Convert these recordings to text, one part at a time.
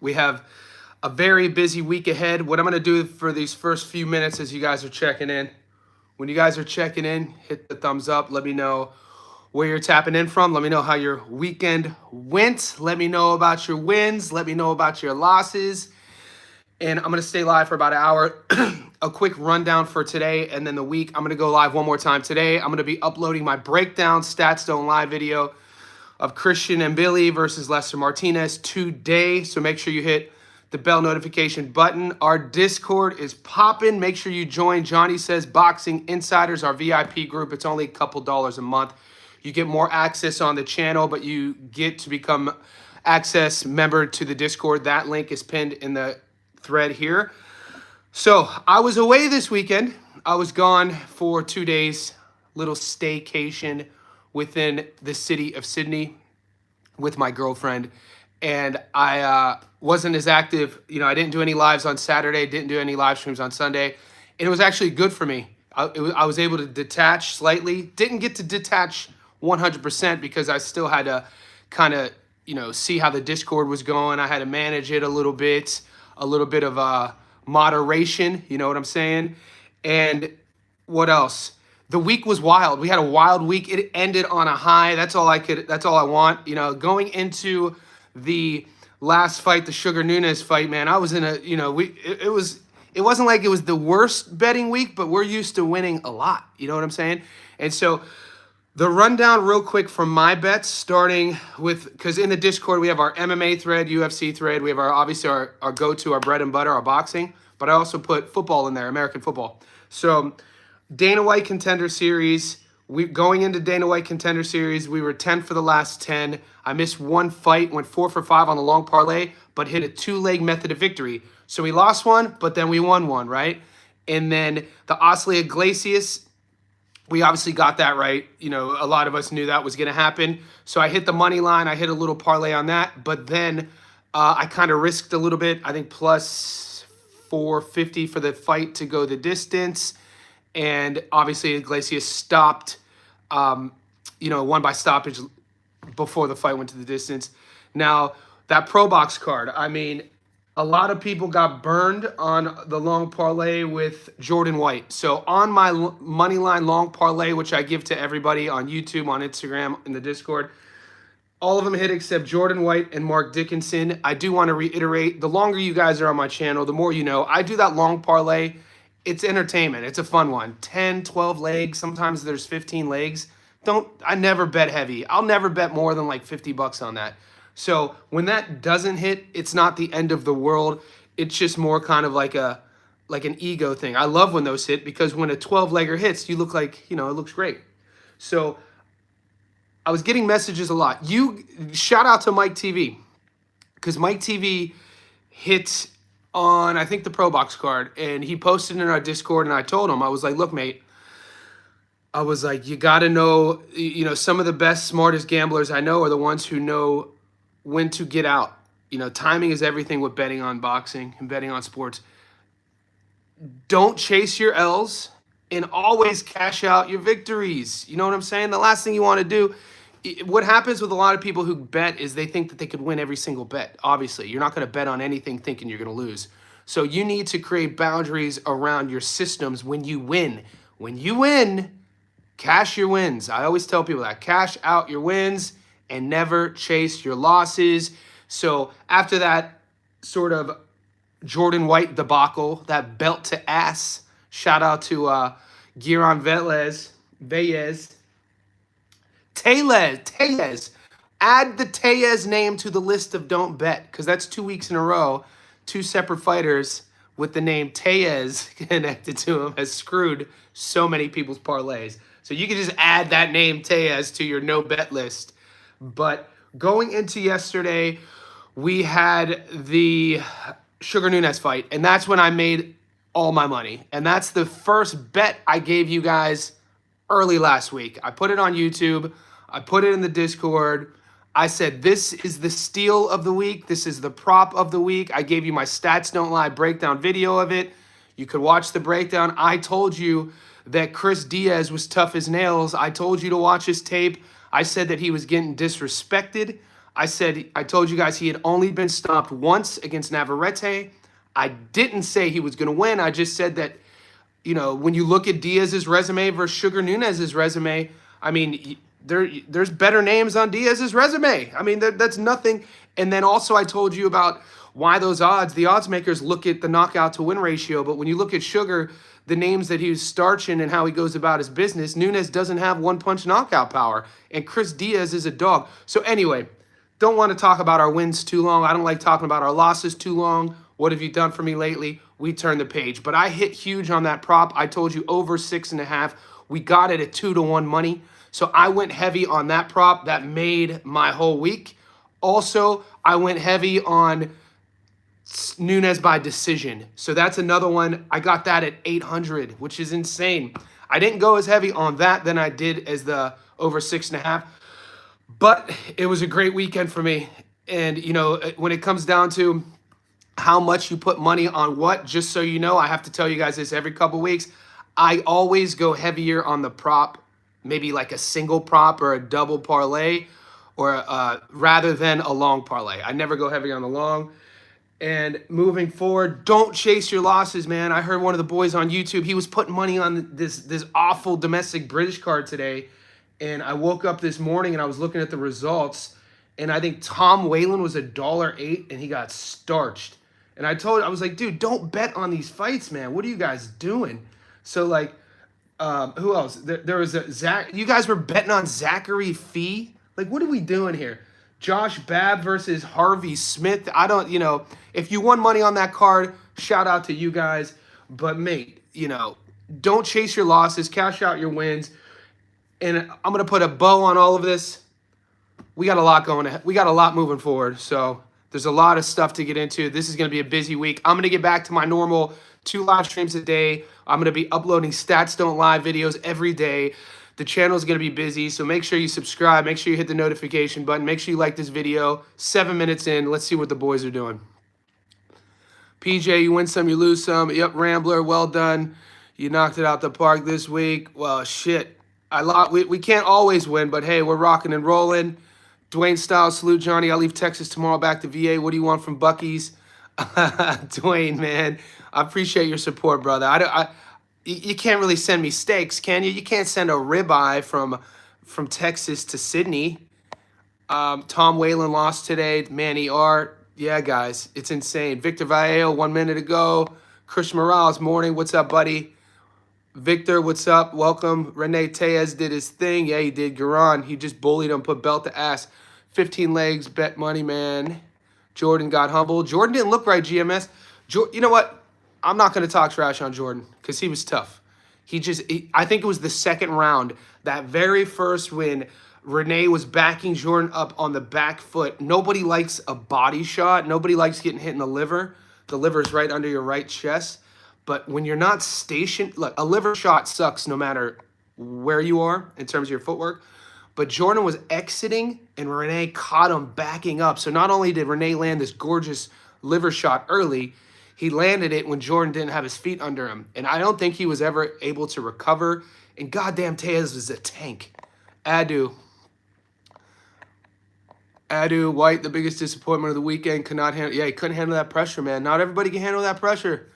We have a very busy week ahead. What I'm going to do for these first few minutes as you guys are checking in, when you guys are checking in, hit the thumbs up. Let me know where you're tapping in from. Let me know how your weekend went. Let me know about your wins. Let me know about your losses. And I'm going to stay live for about an hour. A quick rundown for today and then the week. I'm going to go live one more time today. I'm going to be uploading my breakdown Stats Don't Lie video of Christian and Billy versus Lester Martinez today. So make sure you hit the bell notification button. Our Discord is popping. Make sure you join Johnny Says Boxing Insiders, our VIP group. It's only a couple dollars a month. You get more access on the channel, but you get to become access member to the Discord. That link is pinned in the thread here. So I was away this weekend. I was gone for 2 days, little staycation within the city of Sydney with my girlfriend. And I wasn't as active. You know, I didn't do any lives on Saturday, didn't do any live streams on Sunday. And it was actually good for me. I was able to detach slightly. Didn't get to detach 100% because I still had to kind of, you know, see how the Discord was going. I had to manage it a little bit of moderation, you know what I'm saying? And what else? The week was wild. We had a wild week. It ended on a high. That's all I want. You know, going into the last fight, the Sugar Nunes fight, man, I was in a, you know, it wasn't like it was the worst betting week, but we're used to winning a lot. You know what I'm saying? And so the rundown real quick from my bets, starting with, because in the Discord, we have our MMA thread, UFC thread. We have obviously our go-to, our bread and butter, our boxing. But I also put football in there, American football. So Dana White Contender Series, going into Dana White Contender Series, we were 10 for the last 10. I missed one fight, went 4 for 5 on the long parlay, but hit a 2-leg method of victory. So we lost one, but then we won one, right? And then the Ostley Iglesias, we obviously got that right. You know, a lot of us knew that was going to happen. So I hit the money line. I hit a little parlay on that. But then I kind of risked a little bit. I think plus 450 for the fight to go the distance. And obviously Iglesias stopped, you know, won by stoppage before the fight went to the distance. Now, that Pro Box card, I mean, a lot of people got burned on the long parlay with Jordan White. So on my Moneyline long parlay, which I give to everybody on YouTube, on Instagram, in the Discord, all of them hit except Jordan White and Mark Dickinson. I do want to reiterate, the longer you guys are on my channel, the more you know. I do that long parlay. It's entertainment. It's a fun one. 10, 12 legs. Sometimes there's 15 legs. I never bet heavy. I'll never bet more than like 50 bucks on that. So when that doesn't hit, it's not the end of the world. It's just more kind of like an ego thing. I love when those hit because when a 12-legger hits, you look like, you know, it looks great. So I was getting messages a lot. Shout out to Mike TV, because Mike TV hit on, I think, the Pro Box card, and he posted in our Discord, and I told him, I was like, look, mate, I was like, you got to know, you know, some of the best, smartest gamblers I know are the ones who know when to get out. You know, timing is everything with betting on boxing and betting on sports. Don't chase your L's and always cash out your victories. You know what I'm saying? The last thing you want to do, what happens with a lot of people who bet is they think that they could win every single bet. Obviously, you're not going to bet on anything thinking you're going to lose. So you need to create boundaries around your systems when you win. When you win, cash your wins. I always tell people that. Cash out your wins and never chase your losses. So after that sort of Jordan White debacle, that belt to ass, shout out to Giron Tellez. Add the Tellez name to the list of don't bet, because that's 2 weeks in a row. 2 separate fighters with the name Tellez connected to him has screwed so many people's parlays. So you can just add that name Tellez to your no bet list. But going into yesterday, we had the Sugar Nunes fight, and that's when I made all my money. And that's the first bet I gave you guys early last week. I put it on YouTube. I put it in the Discord. I said, this is the steal of the week. This is the prop of the week. I gave you my Stats Don't Lie breakdown video of it. You could watch the breakdown. I told you that Chris Diaz was tough as nails. I told you to watch his tape. I said that he was getting disrespected. I told you guys he had only been stopped once against Navarrete. I didn't say he was going to win. I just said that, when you look at Diaz's resume versus Sugar Nunez's resume, I mean, there's better names on Diaz's resume. I mean, that's nothing. And then also I told you about why the odds makers look at the knockout to win ratio. But when you look at Sugar, the names that he was starching and how he goes about his business, Nunez doesn't have one punch knockout power. And Chris Diaz is a dog. So anyway, don't want to talk about our wins too long. I don't like talking about our losses too long. What have you done for me lately? We turn the page. But I hit huge on that prop. I told you over 6.5. We got it at 2-1 money. So I went heavy on that prop. That made my whole week. Also, I went heavy on Nunez by decision. So that's another one. I got that at 800, which is insane. I didn't go as heavy on that than I did as the over 6.5. But it was a great weekend for me. And, when it comes down to how much you put money on what, just so you know, I have to tell you guys this every couple weeks. I always go heavier on the prop, maybe like a single prop or a double parlay, or rather than a long parlay. I never go heavy on the long. And moving forward, don't chase your losses, man. I heard one of the boys on YouTube, he was putting money on this awful domestic British card today. And I woke up this morning and I was looking at the results, and I think Tom Whalen was $1.08 and he got starched. And I was like, dude, don't bet on these fights, man. What are you guys doing? So like, who else? There was a Zach. You guys were betting on Zachary Fee. Like, what are we doing here? Josh Babb versus Harvey Smith. I don't, if you won money on that card, shout out to you guys. But mate, don't chase your losses. Cash out your wins. And I'm going to put a bow on all of this. We got a lot going. We got a lot moving forward. So there's a lot of stuff to get into. This is going to be a busy week. I'm going to get back to my normal 2 live streams a day. I'm going to be uploading Stats Don't Lie videos every day. The channel is going to be busy, so make sure you subscribe. Make sure you hit the notification button. Make sure you like this video. 7 minutes in. Let's see what the boys are doing. PJ, you win some, you lose some. Yep, Rambler, well done. You knocked it out the park this week. Well, shit. We can't always win, but hey, we're rocking and rolling. Dwayne Styles, salute Johnny. I'll leave Texas tomorrow back to VA. What do you want from Buc-ee's? Dwayne, man, I appreciate your support, brother. You can't really send me steaks, can you? You can't send a ribeye from Texas to Sydney. Tom Whalen lost today. Manny Art. Yeah, guys, it's insane. Victor Vallejo, 1 minute ago. Chris Morales, morning. What's up, buddy? Victor, what's up? Welcome. Rene Tejas did his thing. Yeah, he did. Garan, he just bullied him, put belt to ass. 15 legs, bet money, man. Jordan got humbled. Jordan didn't look right, GMS. You know what? I'm not going to talk trash on Jordan because he was tough. I think it was the second round, that very first when Rene was backing Jordan up on the back foot. Nobody likes a body shot. Nobody likes getting hit in the liver. The liver is right under your right chest. But when you're not stationed, look, a liver shot sucks no matter where you are in terms of your footwork. But Jordan was exiting, and Rene caught him backing up. So not only did Rene land this gorgeous liver shot early, he landed it when Jordan didn't have his feet under him. And I don't think he was ever able to recover. And goddamn, Tejas was a tank. Adu, White, the biggest disappointment of the weekend, could not handle. Yeah, he couldn't handle that pressure, man. Not everybody can handle that pressure.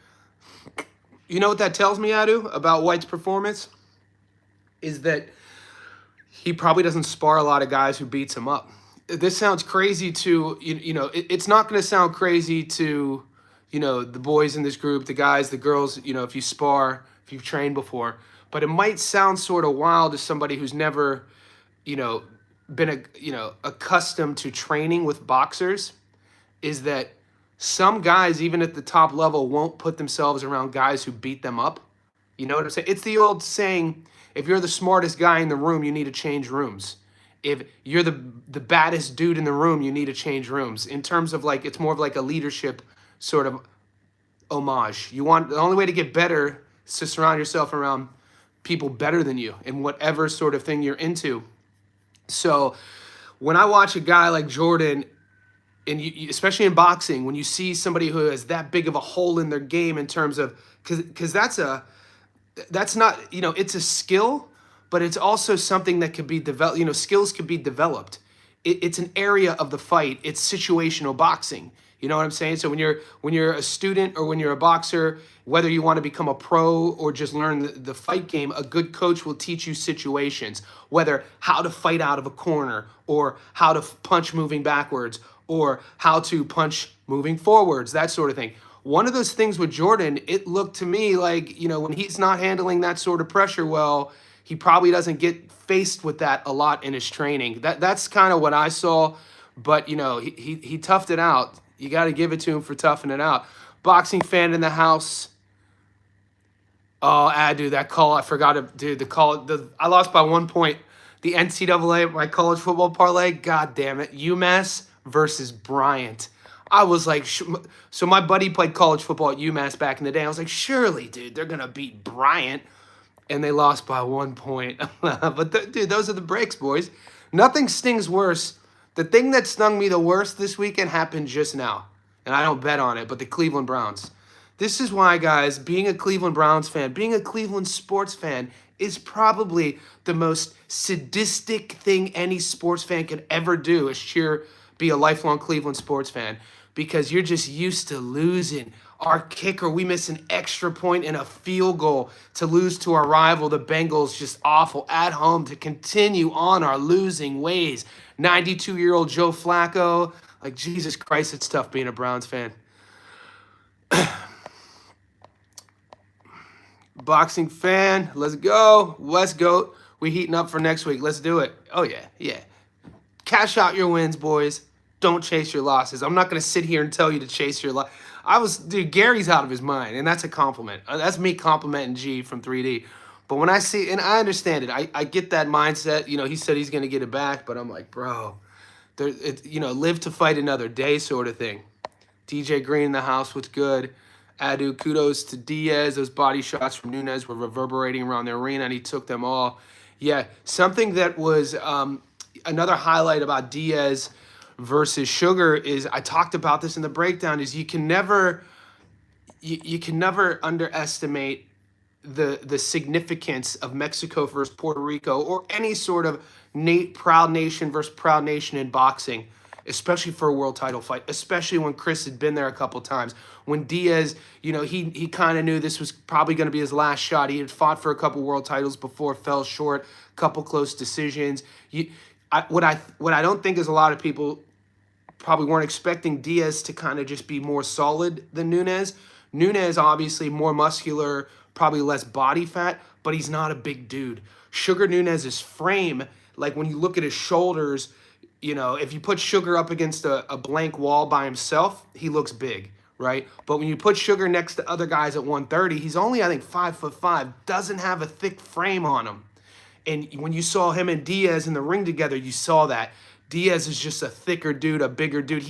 You know what that tells me, Adu, about White's performance? Is that he probably doesn't spar a lot of guys who beats him up. This sounds crazy to, it's not going to sound crazy to, the boys in this group, the guys, the girls, if you spar, if you've trained before. But it might sound sort of wild to somebody who's never, been, accustomed to training with boxers, is that some guys, even at the top level, won't put themselves around guys who beat them up. You know what I'm saying? It's the old saying, if you're the smartest guy in the room, you need to change rooms. If you're the baddest dude in the room, you need to change rooms. In terms of it's more of like a leadership sort of homage. The only way to get better is to surround yourself around people better than you in whatever sort of thing you're into. So when I watch a guy like Jordan, and especially in boxing, when you see somebody who has that big of a hole in their game in terms of, because that's not, it's a skill, but it's also something that could be developed. Skills could be developed. it's an area of the fight. It's situational boxing. You know what I'm saying? So when you're a student or when you're a boxer, whether you want to become a pro or just learn the fight game, a good coach will teach you situations, whether how to fight out of a corner or how to punch moving backwards or how to punch moving forwards, that sort of thing. One of those things with Jordan, it looked to me like, when he's not handling that sort of pressure well, he probably doesn't get faced with that a lot in his training. That's kind of what I saw, but he toughed it out. You got to give it to him for toughing it out. Boxing fan in the house. Oh, dude, that call, I forgot it, dude. The call, I lost by 1 point. The NCAA, my college football parlay, god damn it. UMass versus Bryant. I was like, so my buddy played college football at UMass back in the day. I was like, surely, dude, they're going to beat Bryant. And they lost by 1 point. But, dude, those are the breaks, boys. Nothing stings worse. The thing that stung me the worst this weekend happened just now. And I don't bet on it, but the Cleveland Browns. This is why, guys, being a Cleveland Browns fan, being a Cleveland sports fan is probably the most sadistic thing any sports fan could ever do is be a lifelong Cleveland sports fan, because you're just used to losing. Our kicker, we miss an extra point and a field goal to lose to our rival, the Bengals, just awful at home to continue on our losing ways. 92-year-old Joe Flacco, like, Jesus Christ, it's tough being a Browns fan. Boxing fan, let's go. Let's go. We heating up for next week. Let's do it. Oh, yeah. Cash out your wins, boys. Don't chase your losses. I'm not going to sit here and tell you to chase your loss. Dude, Gary's out of his mind, and that's a compliment. That's me complimenting G from 3D. But when I see, and I understand it, I get that mindset. He said he's going to get it back, but I'm like, bro, live to fight another day sort of thing. DJ Green in the house, what's good? Adu, kudos to Diaz. Those body shots from Nunes were reverberating around the arena, and he took them all. Yeah, something that was another highlight about Diaz versus Sugar is, I talked about this in the breakdown, is you can never underestimate the significance of Mexico versus Puerto Rico or any sort of proud nation versus proud nation in boxing, especially for a world title fight, especially when Chris had been there a couple times. When Diaz, he kind of knew this was probably going to be his last shot. He had fought for a couple world titles before, fell short, couple close decisions. What I don't think is a lot of people probably weren't expecting Diaz to kind of just be more solid than Nunes. Nunes, obviously, more muscular, probably less body fat, but he's not a big dude. Sugar Nunes' frame, like when you look at his shoulders, if you put Sugar up against a blank wall by himself, he looks big, right? But when you put Sugar next to other guys at 130, he's only, I think, 5'5", doesn't have a thick frame on him. And when you saw him and Diaz in the ring together, you saw that. Diaz is just a thicker dude, a bigger dude.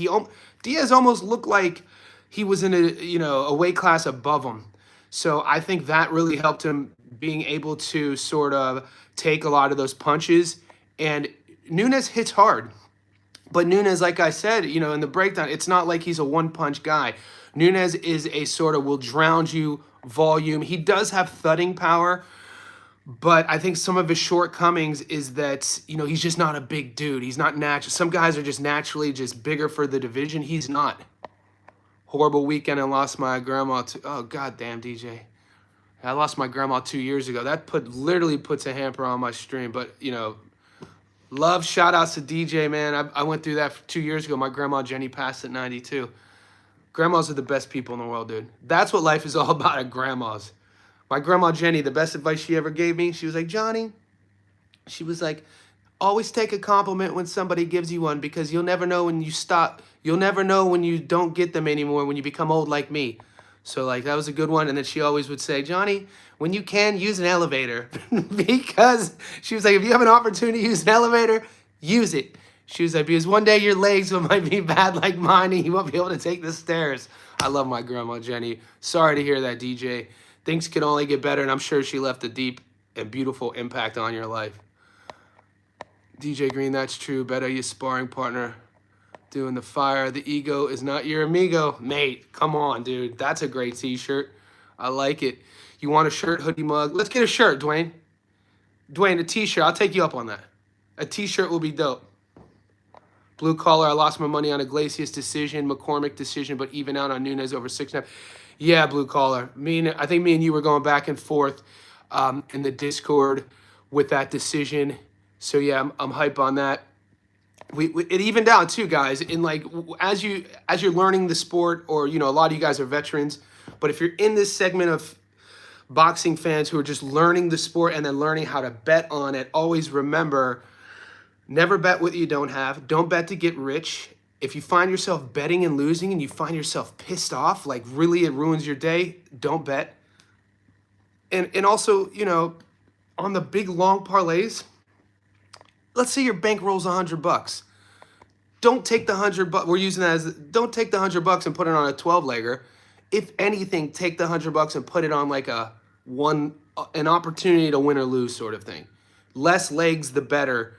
Diaz almost looked like he was in a weight class above him. So I think that really helped him being able to sort of take a lot of those punches. And Nunes hits hard. But Nunes, like I said, in the breakdown, it's not like he's a one-punch guy. Nunes is a sort of will drown you volume. He does have thudding power, but I think some of his shortcomings is that, he's just not a big dude. He's not natural. Some guys are just naturally just bigger for the division. He's not. Horrible weekend and lost my grandma. Oh, goddamn, DJ. I lost my grandma 2 years ago. That literally puts a hamper on my stream. But, love, shout-outs to DJ, man. I went through that 2 years ago. My grandma Jenny passed at 92. Grandmas are the best people in the world, dude. That's what life is all about at grandmas. My grandma Jenny, the best advice she ever gave me, she was like, Johnny, she was like, always take a compliment when somebody gives you one, because you'll never know when you stop. You'll never know when you don't get them anymore, when you become old like me. So, like, that was a good one. And then she always would say, Johnny, when you can, use an elevator. Because she was like, if you have an opportunity to use an elevator, use it. She was like, because one day your legs might be bad like mine and you won't be able to take the stairs. I love my grandma Jenny. Sorry to hear that, DJ. Things can only get better, and I'm sure she left a deep and beautiful impact on your life. DJ Green, that's true. Better your sparring partner doing the fire. The ego is not your amigo. Mate, come on, dude. That's a great t-shirt. I like it. You want a shirt, hoodie, mug? Let's get a shirt, Dwayne. A t-shirt. I'll take you up on that. A t-shirt will be dope. Blue collar, I lost my money on Iglesias decision, McCormick decision, but even out on Nunes over 6.5. Yeah, blue collar. I think me and you were going back and forth in the Discord with that decision. So yeah, I'm hype on that. It evened out too, guys. In like as you're learning the sport, or a lot of you guys are veterans, but if you're in this segment of boxing fans who are just learning the sport and then learning how to bet on it, always remember, never bet what you don't have. Don't bet to get rich. If you find yourself betting and losing and you find yourself pissed off, like really it ruins your day, don't bet. And also, on the big long parlays, let's say your bank rolls $100. Don't take the $100. We're using that as, don't take the $100 and put it on a 12-legger. If anything, take the $100 and put it on like an opportunity to win or lose sort of thing. Less legs, the better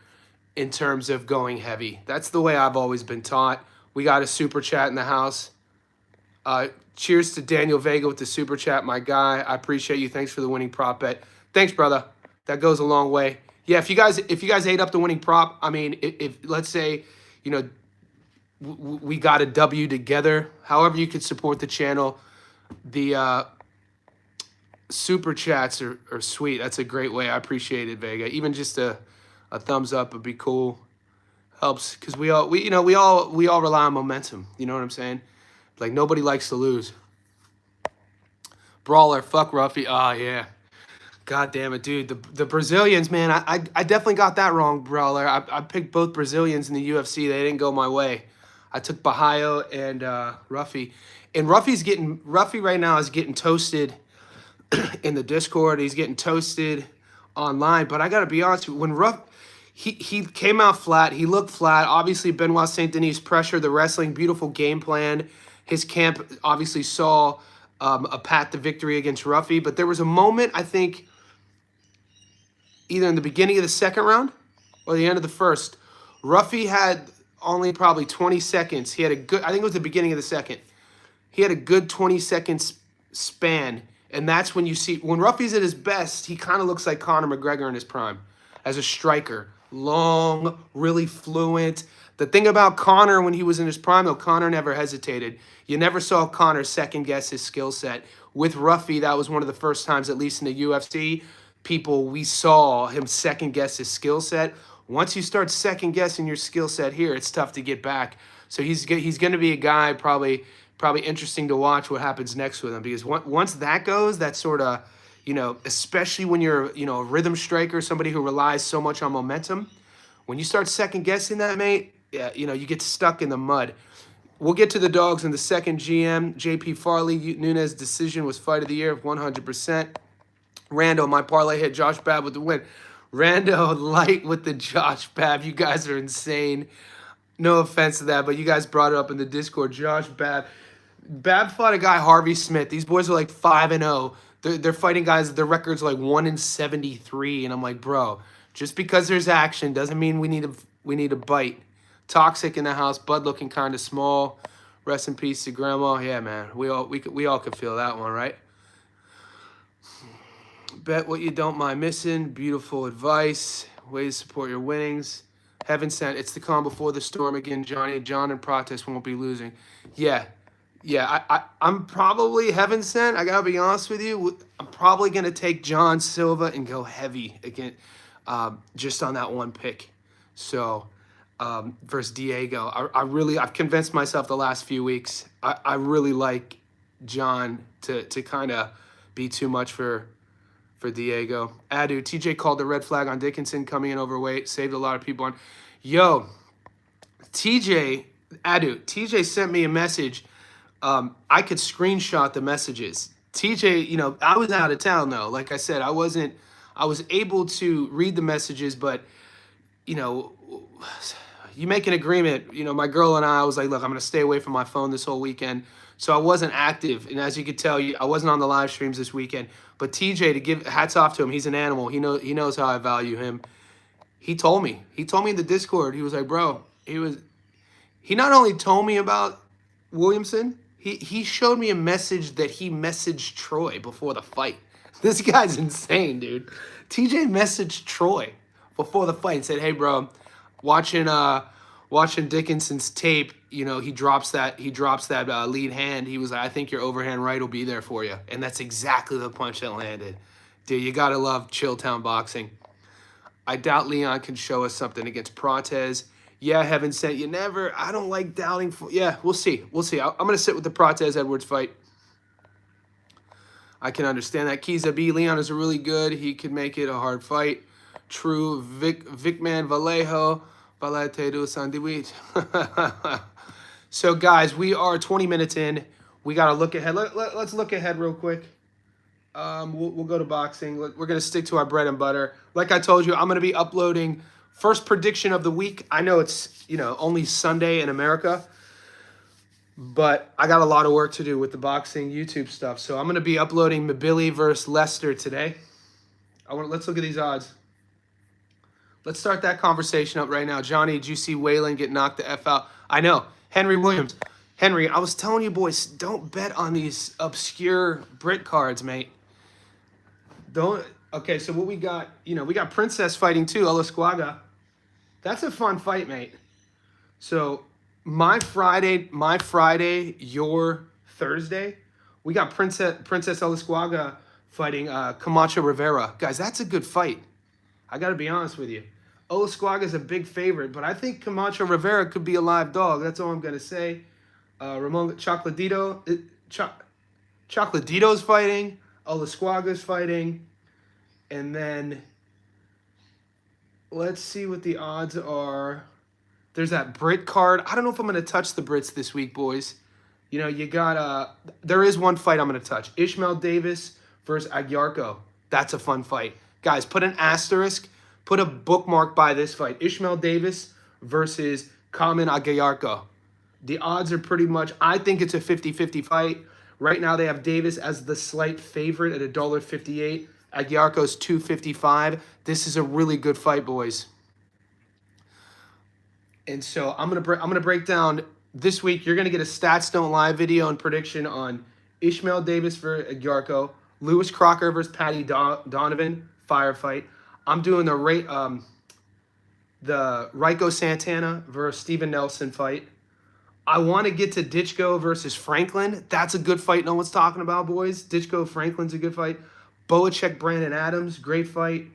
in terms of going heavy. That's the way I've always been taught. We got a super chat in the house. Cheers to Daniel Vega with the super chat, my guy. I appreciate you. Thanks for the winning prop bet. Thanks, brother. That goes a long way. Yeah, if you guys ate up the winning prop, I mean, if let's say, we got a W together, however you could support the channel, the super chats are sweet. That's a great way. I appreciate it, Vega. Even just a thumbs up would be cool. Helps, because we all rely on momentum. You know what I'm saying? Like, nobody likes to lose. Brawler, fuck Ruffy. Oh, yeah. God damn it, dude. The Brazilians, man, I definitely got that wrong, Brawler. I picked both Brazilians in the UFC. They didn't go my way. I took Bahayo and Ruffy. And Ruffy right now is getting toasted in the Discord. He's getting toasted online. But I got to be honest with you, when he came out flat. He looked flat. Obviously, Benoit Saint Denis pressure, the wrestling, beautiful game plan. His camp obviously saw a path to victory against Ruffy. But there was a moment, I think, either in the beginning of the second round or the end of the first, Ruffy had only probably 20 seconds. He had I think it was the beginning of the second. He had a good 20 seconds span. And that's when you see, when Ruffy's at his best, he kind of looks like Conor McGregor in his prime as a striker. Long, really fluent. The thing about Conor when he was in his prime, though, Conor never hesitated. You never saw Conor second guess his skill set. With Ruffy, that was one of the first times, at least in the UFC, we saw him second guess his skill set. Once you start second guessing your skill set here, it's tough to get back. So he's going to be a guy probably interesting to watch what happens next with him, because once that goes, that sort of, especially when you're, a rhythm striker, somebody who relies so much on momentum, when you start second guessing that, mate, yeah, you get stuck in the mud. We'll get to the dogs in the second. GM, JP Farley, Nunes decision was fight of the year, 100%. Rando, my parlay hit. Josh Babb with the win. Rando, light with the Josh Babb. You guys are insane. No offense to that, but you guys brought it up in the Discord. Josh Babb. Babb fought a guy, Harvey Smith. These boys are like 5-0. They're fighting guys, their record's like 1-73. And I'm like, bro, just because there's action doesn't mean we need a bite. Toxic in the house. Bud looking kind of small. Rest in peace to Grandma. Yeah, man. We all could feel that one, right? Bet what you don't mind missing. Beautiful advice. Way to support your winnings. Heaven sent. It's the calm before the storm again, Johnny. John and Protest won't be losing. Yeah. I'm probably heaven sent. I gotta be honest with you. I'm probably gonna take John Silva and go heavy again, just on that one pick. So versus Diego, I've convinced myself the last few weeks. I really like John to kind of be too much for Diego. Adu, TJ called the red flag on Dickinson coming in overweight. Saved a lot of people on. Yo, TJ sent me a message. I could screenshot the messages. TJ, I was out of town though. Like I said, I was able to read the messages, but you make an agreement. My girl and I was like, look, I'm going to stay away from my phone this whole weekend. So I wasn't active. And as you could tell, I wasn't on the live streams this weekend. But TJ, to give hats off to him, he's an animal. He knows how I value him. He told me in the Discord, he was like, bro, he not only told me about Williamson, he showed me a message that he messaged Troy before the fight. This guy's insane, dude. TJ messaged Troy before the fight and said, hey, bro, watching watching Dickinson's tape, you know, he drops that lead hand. He was like, I think your overhand right will be there for you. And that's exactly the punch that landed. Dude, you got to love Chilltown boxing. I doubt Leon can show us something against Prates. Yeah, Heaven Sent, you never. I don't like doubting. Yeah, we'll see. We'll see. I'm going to sit with the Prates-Edwards fight. I can understand that. Kiza B. Leon is really good. He could make it a hard fight. True. Vicman Vallejo. Valete do Sandiwich. So, guys, we are 20 minutes in. We got to look ahead. Let's look ahead real quick. We'll go to boxing. We're going to stick to our bread and butter. Like I told you, I'm going to be uploading first prediction of the week. I know it's, you know, only Sunday in America, but I got a lot of work to do with the boxing YouTube stuff. So I'm going to be uploading Mabili versus Lester today. Let's look at these odds. Let's start that conversation up right now. Johnny, did you see Waylon get knocked the F out? I know. Henry Williams. Henry, I was telling you boys, don't bet on these obscure Brit cards, mate. Don't. Okay, so what we got, you know, we got Princess fighting too, Olasquaga. That's a fun fight, mate. So my Friday, your Thursday, we got Princess Olasquaga fighting Camacho Rivera. Guys, that's a good fight. I got to be honest with you. Olasquaga is a big favorite, but I think Camacho Rivera could be a live dog. That's all I'm going to say. Ramon Chocolatito's fighting. Olasquaga's fighting. And then let's see what the odds are. There's that Brit card. I don't know if I'm going to touch the Brits this week, boys. You know, you got there is one fight I'm going to touch. Ishmael Davis versus Aguiarco. That's a fun fight. Guys, put an asterisk. Put a bookmark by this fight. Ishmael Davis versus Carmen Aguiarco. The odds are pretty much, I think it's a 50-50 fight. Right now they have Davis as the slight favorite at $1.58. Aguiarco's $2.55. This is a really good fight, boys. And so I'm gonna break down this week. You're gonna get a Stats Don't Lie video and prediction on Ishmael Davis versus Aguiarco, Lewis Crocker versus Patty Donovan firefight. I'm doing the Raiko Santana versus Steven Nelson fight. I want to get to Ditchko versus Franklin. That's a good fight no one's talking about, boys. Ditchko Franklin's a good fight. Boacek Brandon Adams, great fight.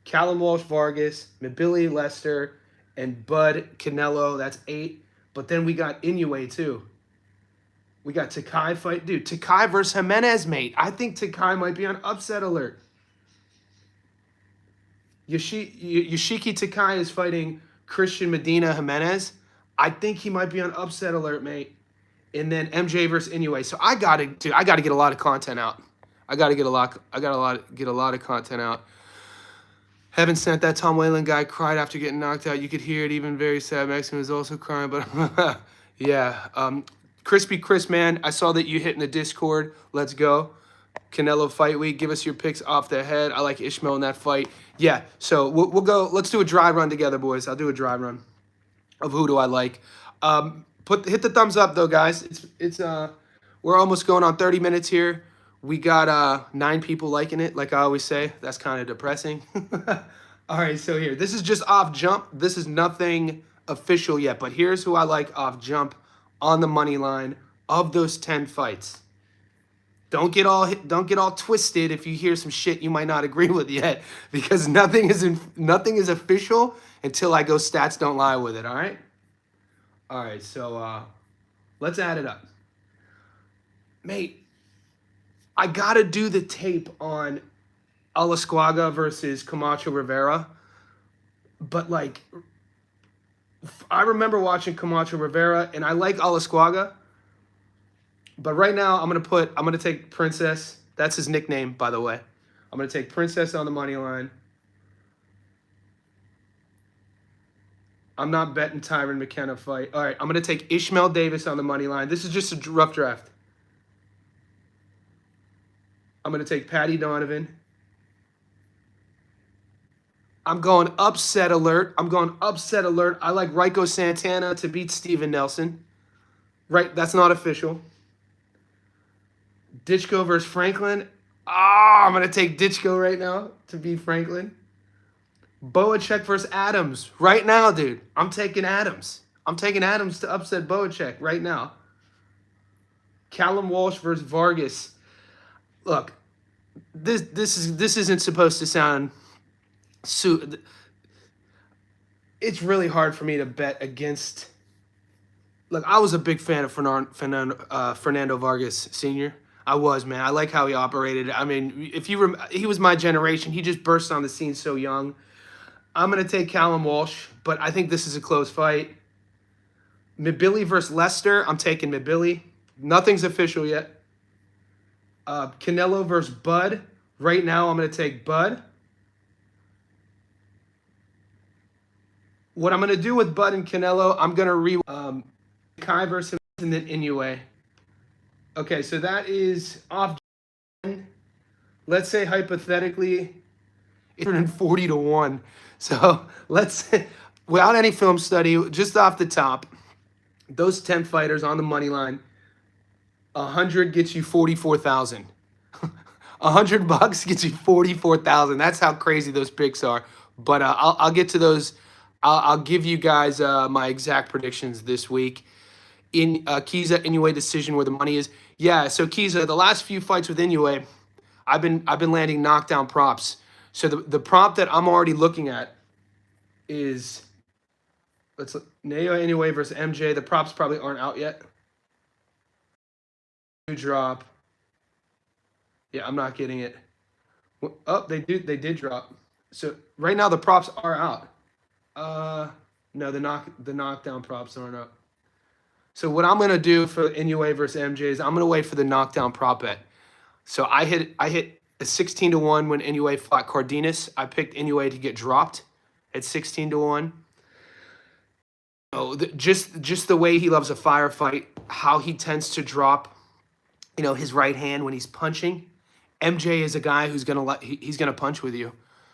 Callum Walsh Vargas, Mabili Lester, and Bud Canelo. That's 8. But then we got Inoue too. We got Takai fight. Dude, Takai versus Jimenez, mate. I think Takai might be on upset alert. Yoshiki Takai is fighting Christian Medina Jimenez. I think he might be on upset alert, mate. And then MJ versus Inoue. So I gotta get a lot of content out. I gotta get a lot of content out. Heaven Sent, that Tom Whalen guy cried after getting knocked out. You could hear it, even very sad. Mexican was also crying, but yeah. Crispy Chris, man, I saw that you hit in the Discord. Let's go. Canelo fight week. Give us your picks off the head. I like Ishmael in that fight. Yeah, so we'll go. Let's do a dry run together, boys. I'll do a dry run of who do I like. Hit the thumbs up though, guys. We're almost going on 30 minutes here. We got 9 people liking it, like I always say. That's kind of depressing. All right, so here. This is just off jump. This is nothing official yet, but here's who I like off jump on the money line of those 10 fights. Don't get all twisted if you hear some shit you might not agree with yet, because nothing is official until I go Stats Don't Lie with it, all right? All right, so let's add it up. Mate, I got to do the tape on Olasquaga versus Camacho Rivera, but like I remember watching Camacho Rivera and I like Olasquaga. But right now, I'm gonna take Princess. That's his nickname, by the way. I'm gonna take Princess on the money line. I'm not betting Tyron McKenna fight. All right, I'm gonna take Ishmael Davis on the money line. This is just a rough draft. I'm gonna take Patty Donovan. I'm going upset alert. I like Raiko Santana to beat Steven Nelson. Right, that's not official. Ditchko versus Franklin. I'm going to take Ditchko right now to beat Franklin. Boacek versus Adams. Right now, dude. I'm taking Adams. I'm taking Adams to upset Boacek right now. Callum Walsh versus Vargas. Look, this isn't supposed to sound it's really hard for me to bet against. Look, I was a big fan of Fernando Vargas Sr. I was, man. I like how he operated. I mean, he was my generation. He just burst on the scene so young. I'm going to take Callum Walsh, but I think this is a close fight. Mabili versus Lester. I'm taking Mabili. Nothing's official yet. Canelo versus Bud. Right now, I'm going to take Bud. What I'm going to do with Bud and Canelo, I'm going to Kai versus him and then Inoue. Okay, so that is off. Let's say hypothetically, it's 140 to 1. So let's say, without any film study, just off the top, those 10 fighters on the money line, 100 gets you 44,000. $100 gets you 44,000. That's how crazy those picks are. But I'll get to those. I'll give you guys my exact predictions this week. In Kiza Inoue decision where the money is. Yeah, so Kiza, the last few fights with Inoue, I've been landing knockdown props. So the prop that I'm already looking at is let's look, Naoya Inoue versus MJ. The props probably aren't out yet. Drop. Yeah, I'm not getting it. Oh, they did drop. So right now the props are out. No, the knockdown props aren't up. So what I'm gonna do for Inoue versus MJ is I'm gonna wait for the knockdown prop bet. So I hit a 16 to 1 when Inoue fought Cardenas. I picked Inoue to get dropped at 16 to 1. Oh, just the way he loves a firefight, how he tends to drop, his right hand when he's punching. MJ is a guy who's he's gonna punch with you.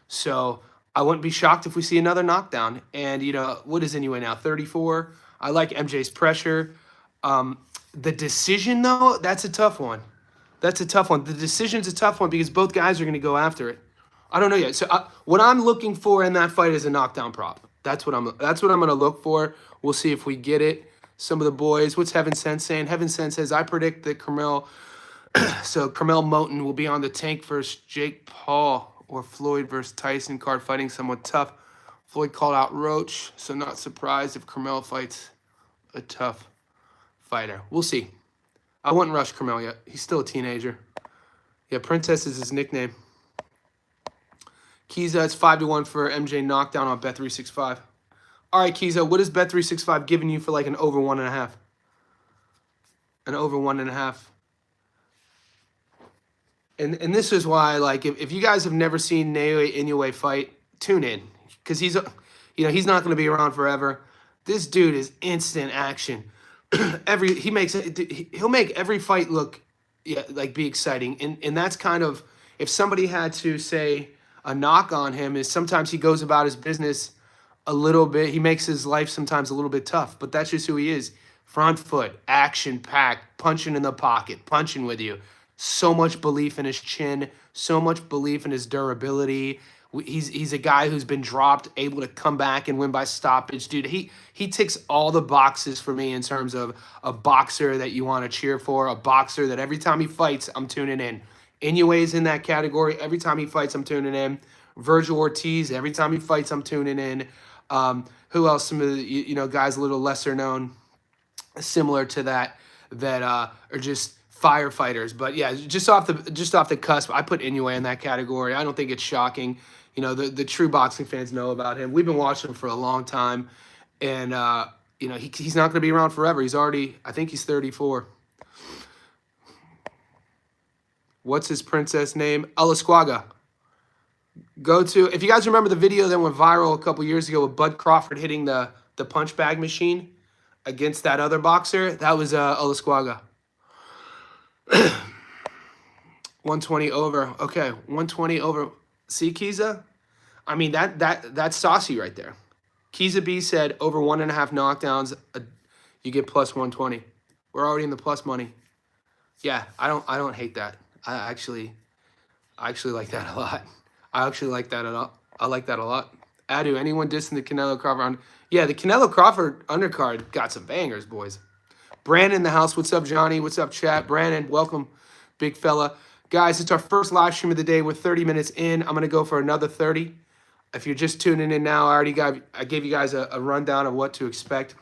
So I wouldn't be shocked if we see another knockdown. And what is Inoue now? 34. I like MJ's pressure. The decision, though, that's a tough one. That's a tough one. The decision's a tough one because both guys are going to go after it. I don't know yet. So what I'm looking for in that fight is a knockdown prop. That's what I'm going to look for. We'll see if we get it. Some of the boys. What's Heaven Sense saying? Heaven Sense says, I predict that Carmel Moten will be on the tank versus Jake Paul or Floyd versus Tyson card fighting someone tough. Floyd called out Roach, so not surprised if Carmel fights a tough fighter. We'll see. I wouldn't rush Carmel yet. He's still a teenager. Yeah, Princess is his nickname. Kiza, it's 5 to 1 for MJ knockdown on Bet365. All right, Kiza, what is Bet365 giving you for like an over 1.5? An over 1.5. And this is why, like, if you guys have never seen Naoya Inoue fight, tune in. Because he's not going to be around forever. This dude is instant action. He'll make every fight look, be exciting. And that's kind of, if somebody had to say a knock on him, is sometimes he goes about his business a little bit. He makes his life sometimes a little bit tough, but that's just who he is. Front foot, action packed, punching in the pocket, punching with you. So much belief in his chin, so much belief in his durability. He's a guy who's been dropped, able to come back and win by stoppage. Dude, he ticks all the boxes for me in terms of a boxer that you want to cheer for, a boxer that every time he fights, I'm tuning in. Inoue's in that category. Every time he fights, I'm tuning in. Virgil Ortiz, every time he fights, I'm tuning in. Who else? Some of the guys a little lesser known, similar to that are just firefighters. But yeah, just off the cusp, I put Inoue in that category. I don't think it's shocking. The true boxing fans know about him. We've been watching him for a long time, and he's not going to be around forever. I think he's 34. What's his princess name? Alasquaga. If you guys remember the video that went viral a couple years ago with Bud Crawford hitting the punch bag machine against that other boxer, that was Alasquaga. 120 over. Okay, 120 over. See, Kiza? I mean, that's saucy right there. Kiza B said over 1.5 knockdowns, you get plus 120. We're already in the plus money. Yeah, I don't hate that. I actually like that a lot. I like that a lot. Adu, anyone dissing the Canelo Crawford? Yeah, the Canelo Crawford undercard got some bangers, boys. Brandon in the house. What's up, Johnny? What's up, chat? Brandon, welcome, big fella. Guys, it's our first live stream of the day. We're 30 minutes in. I'm going to go for another 30. If you're just tuning in now, I gave you guys a rundown of what to expect.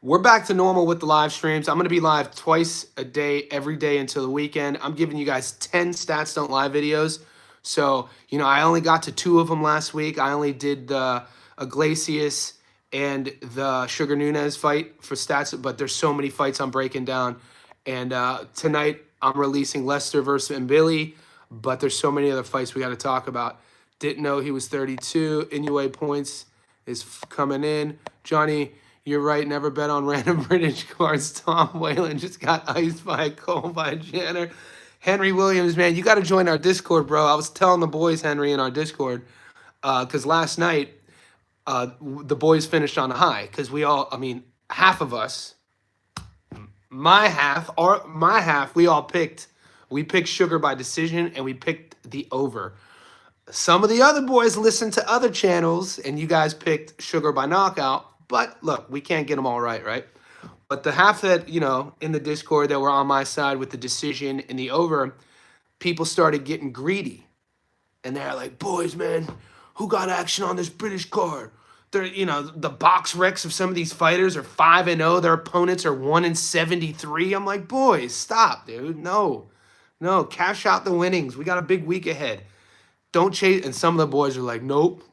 We're back to normal with the live streams. I'm going to be live twice a day, every day until the weekend. I'm giving you guys 10 Stats Don't Lie videos. So, I only got to 2 of them last week. I only did the Iglesias and the Sugar Nunez fight for stats, but there's so many fights I'm breaking down. And tonight I'm releasing Lester versus Billy, but there's so many other fights we got to talk about. Didn't know he was 32. Inoue points is coming in. Johnny, you're right. Never bet on random British cards. Tom Whalen just got iced by Cole by Janner. Henry Williams, man, you got to join our Discord, bro. I was telling the boys, Henry, in our Discord, because last night the boys finished on a high because half of us, my half, we picked Sugar by decision and we picked the over. Some of the other boys listened to other channels and you guys picked Sugar by knockout. But look, we can't get them all right? But the half that, in the Discord that were on my side with the decision and the over, people started getting greedy. And they're like, boys, man, who got action on this British card? They're, the box recs of some of these fighters are 5-0. Their opponents are 1-73. I'm like, boys, stop, dude. No, cash out the winnings. We got a big week ahead. Don't chase. And some of the boys are like, nope.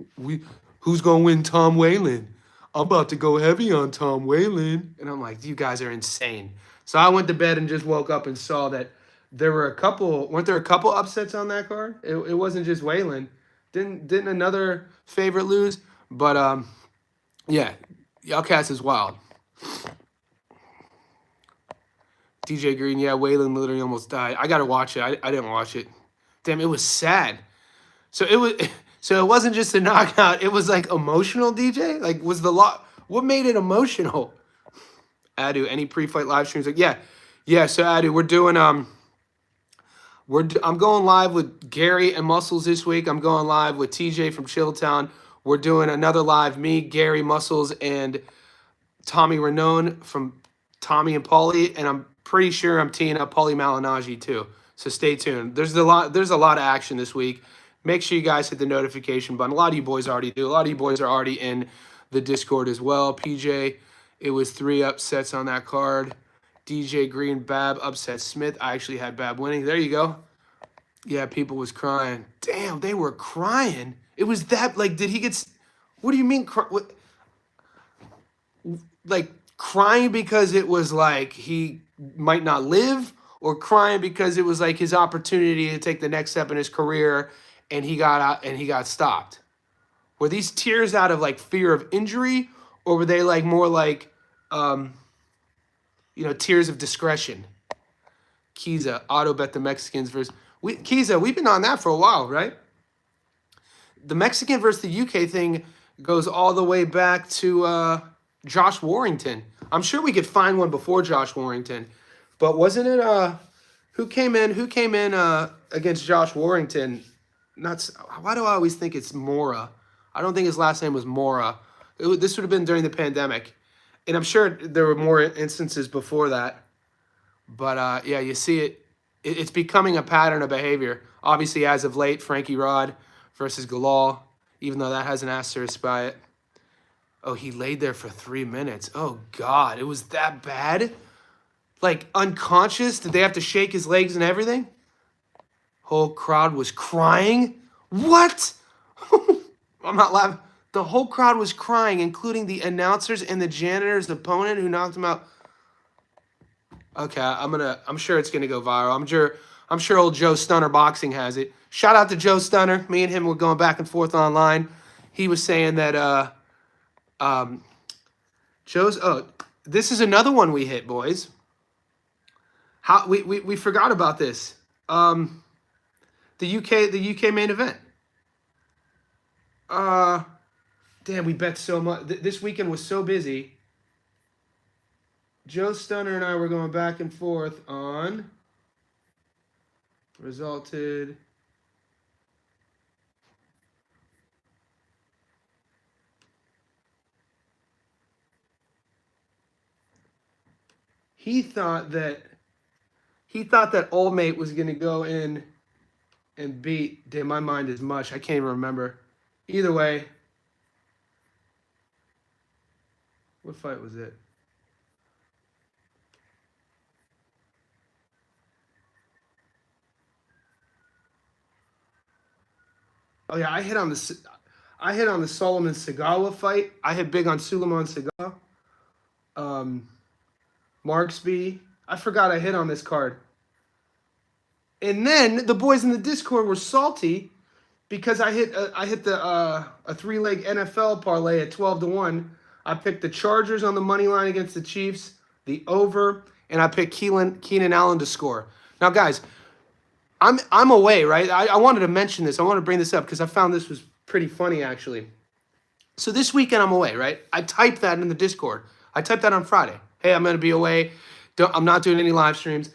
Who's gonna win? Tom Whalen. I'm about to go heavy on Tom Whalen. And I'm like, you guys are insane. So I went to bed and just woke up and saw that weren't there a couple upsets on that card? It wasn't just Whalen. Didn't another favorite lose? But yeah, Y'allcast is wild. DJ Green, yeah, Whalen literally almost died. I gotta watch it. I didn't watch it. Damn, it was sad. So it wasn't just a knockout. It was like emotional, DJ. Like, what made it emotional? Adu, any pre-fight live streams? Like, yeah. So Adu, we're doing I'm going live with Gary and Muscles this week. I'm going live with TJ from Chilltown. We're doing another live, me, Gary, Muscles, and Tommy Ranone from Tommy and Paulie. And I'm pretty sure I'm teeing up Paulie Malignaggi too. So stay tuned. There's a lot of action this week. Make sure you guys hit the notification button. A lot of you boys already do. A lot of you boys are already in the Discord as well. PJ, it was 3 upsets on that card. DJ Green, Bab upset Smith. I actually had Bab winning. There you go. Yeah, people was crying. Damn, they were crying. It was that, like, did he get, what do you mean, like, crying because it was like he might not live, or crying because it was like his opportunity to take the next step in his career and he got out and he got stopped? Were these tears out of like fear of injury, or were they like more like tears of discretion? Kiza, auto bet the Mexicans versus Kiza, we've been on that for a while, right? The Mexican versus the UK thing goes all the way back to Josh Warrington. I'm sure we could find one before Josh Warrington, but wasn't it who came in against Josh Warrington? Why do I always think it's Mora? I don't think his last name was Mora. This would have been during the pandemic, and I'm sure there were more instances before that. But yeah, you see it. It's becoming a pattern of behavior. Obviously, as of late, Frankie Rod versus Galal, even though that has an asterisk by it. Oh, he laid there for 3 minutes. Oh, God. It was that bad? Like, unconscious? Did they have to shake his legs and everything? Whole crowd was crying? What? I'm not laughing. The whole crowd was crying, including the announcers and the janitor's opponent who knocked him out. Okay, I'm sure it's gonna go viral. I'm sure old Joe Stunner Boxing has it. Shout out to Joe Stunner. Me and him were going back and forth online. He was saying that this is another one we hit, boys. How we forgot about this. The UK main event. Damn, we bet so much. This weekend was so busy. Joe Stunner and I were going back and forth on resulted. he thought that Old Mate was gonna go in and beat. Damn, my mind is mush. I can't even remember. Either way, what fight was it? Oh yeah, I hit on the Solomon Sagawa fight. I hit big on Suleiman Sagawa. Marksby. I forgot I hit on this card. And then the boys in the Discord were salty because I hit a 3-leg NFL parlay at 12-1. I picked the Chargers on the money line against the Chiefs, the over, and I picked Keenan Allen to score. Now, guys, I'm away, right? I wanted to mention this. I want to bring this up because I found this was pretty funny, actually. So this weekend I'm away, right? I typed that in the Discord. I typed that on Friday. Hey, I'm going to be away. I'm not doing any live streams.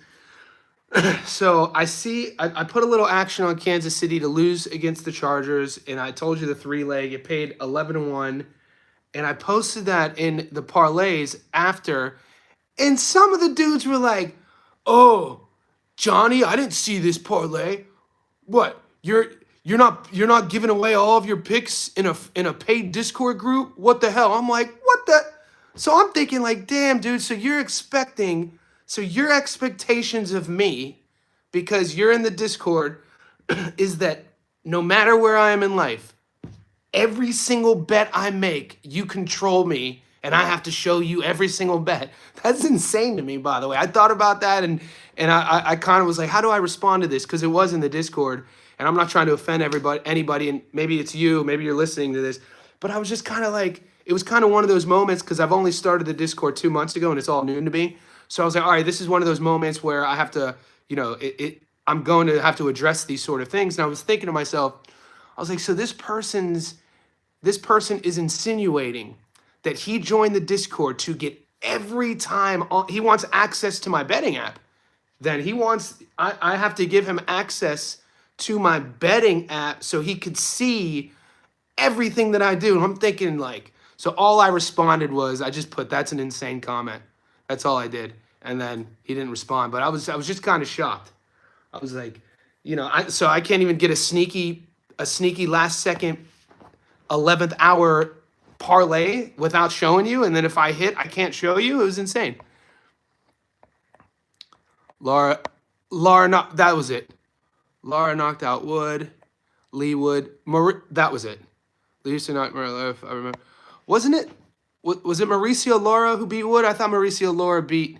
So I put a little action on Kansas City to lose against the Chargers, and I told you the 3-leg. It paid 11-1, and I posted that in the parlays after, and some of the dudes were like, "Oh, Johnny, I didn't see this parlay. What? You're not giving away all of your picks in a paid Discord group? What the hell?" I'm like, "What the?" So I'm thinking like, "Damn, dude, so your expectations of me, because you're in the Discord, is that no matter where I am in life, every single bet I make, you control me, and I have to show you every single bet." That's insane to me, by the way. I thought about that, and I kind of was like, how do I respond to this? Because it was in the Discord, and I'm not trying to offend anybody, and maybe it's you, maybe you're listening to this, but I was just kind of like, it was kind of one of those moments because I've only started the Discord 2 months ago, and it's all new to me. So I was like, all right, this is one of those moments where I have to, I'm going to have to address these sort of things. And I was thinking to myself, I was like, so this person is insinuating that he joined the Discord to get every time he wants access to my betting app. Then I have to give him access to my betting app so he could see everything that I do. And I'm thinking like, so all I responded was, I just put, "That's an insane comment." That's all I did. And then he didn't respond, but I was just kind of shocked. I was like, so I can't even get a sneaky last second 11th hour parlay without showing you. And then if I hit, I can't show you. It was insane. Laura, that was it. Laura knocked out Wood, Lee Wood, that was it. Lisa knocked Mauricio, if I remember. Wasn't it? Was it Mauricio Laura who beat Wood? I thought Mauricio Laura beat.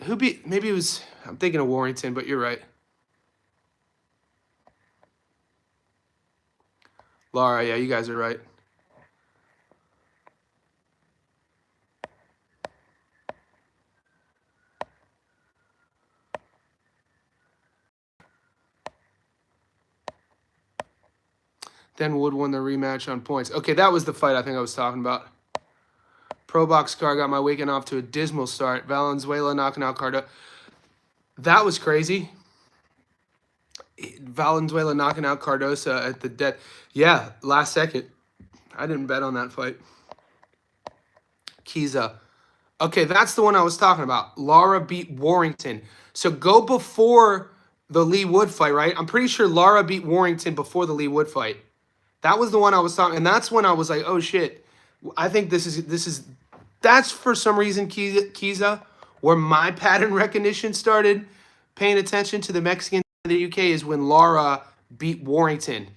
Who beat? Maybe it was. I'm thinking of Warrington, but you're right. Laura, yeah, you guys are right. Then Wood won the rematch on points. Okay, that was the fight I think I was talking about. Pro Box Car got my weekend off to a dismal start. Valenzuela knocking out Cardo. That was crazy. Valenzuela knocking out Cardosa at the death. Yeah, last second. I didn't bet on that fight. Kiza. Okay, that's the one I was talking about. Lara beat Warrington. So go before the Lee Wood fight, right? I'm pretty sure Lara beat Warrington before the Lee Wood fight. That was the one I was talking, and that's when I was like, oh shit. I think that's for some reason, Kiza, where my pattern recognition started paying attention to the Mexicans in the UK is when Lara beat Warrington.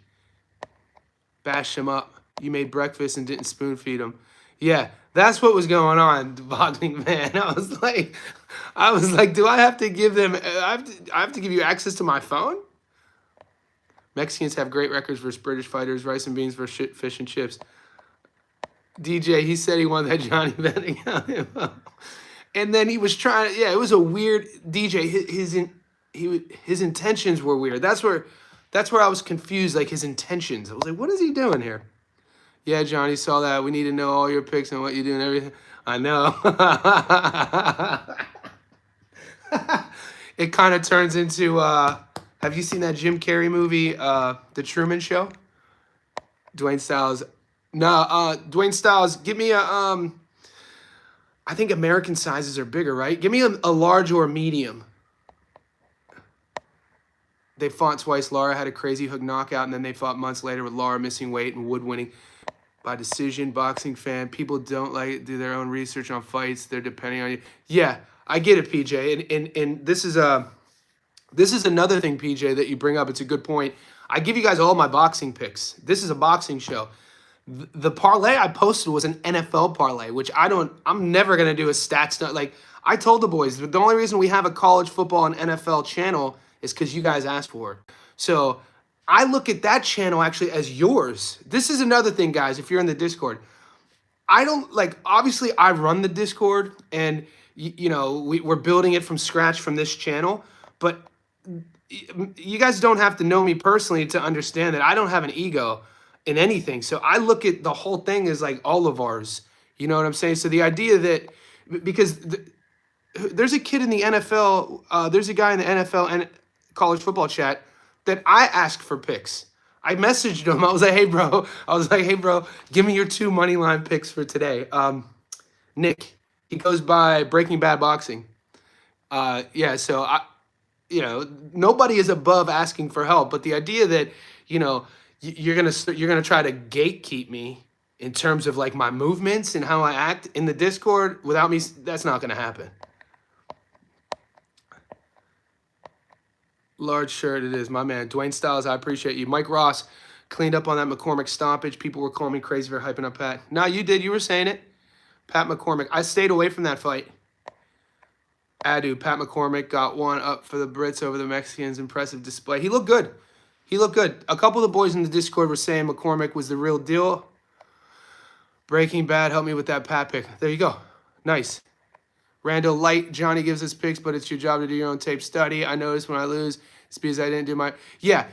Bashed him up. You made breakfast and didn't spoon feed him. Yeah, that's what was going on, boxing man. I was like, do I have to give them? I have to give you access to my phone? Mexicans have great records versus British fighters. Rice and beans versus fish and chips. DJ, he said he wanted that Johnny betting on him. And then he was trying. Yeah, it was a weird DJ. His intentions were weird. That's where I was confused. Like his intentions. I was like, what is he doing here? Yeah, Johnny saw that. We need to know all your picks and what you do and everything. I know. It kind of turns into, have you seen that Jim Carrey movie, The Truman Show? Dwayne Styles. No, Dwayne Styles, give me a, I think American sizes are bigger, right? Give me a large or a medium. They fought twice. Lara had a crazy hook knockout, and then they fought months later with Lara missing weight and Wood winning by decision. Boxing fan. People don't like do their own research on fights. They're depending on you. Yeah, I get it, PJ. And this is another thing, PJ, that you bring up. It's a good point. I give you guys all my boxing picks. This is a boxing show. The parlay I posted was an NFL parlay, which I'm never going to do a stats. Like I told the boys, the only reason we have a college football and NFL channel is because you guys asked for it. So I look at that channel actually as yours. This is another thing, guys, if you're in the Discord. I don't like, obviously I run the Discord and we're building it from scratch from this channel, but you guys don't have to know me personally to understand that I don't have an ego in anything. So I look at the whole thing as like all of ours. You know what I'm saying? So the idea that because there's a kid in the NFL, there's a guy in the NFL and college football chat that I asked for picks. I messaged him. I was like, hey bro, give me your 2 money line picks for today. Nick, he goes by Breaking Bad Boxing. So nobody is above asking for help, but the idea that, you're gonna try to gatekeep me in terms of like my movements and how I act in the Discord without me, that's not gonna happen. Large shirt it is, my man. Dwayne Styles, I appreciate you. Mike Ross cleaned up on that McCormick stompage. People were calling me crazy for hyping up Pat. No, you did. You were saying it. Pat McCormick. I stayed away from that fight. Adu, Pat McCormick got one up for the Brits over the Mexicans. Impressive display. He looked good. He looked good. A couple of the boys in the Discord were saying McCormick was the real deal. Breaking Bad helped me with that Pat pick. There you go. Nice. Randall Light, Johnny gives us picks, but it's your job to do your own tape study. I notice when I lose, it's because I didn't do my... Yeah,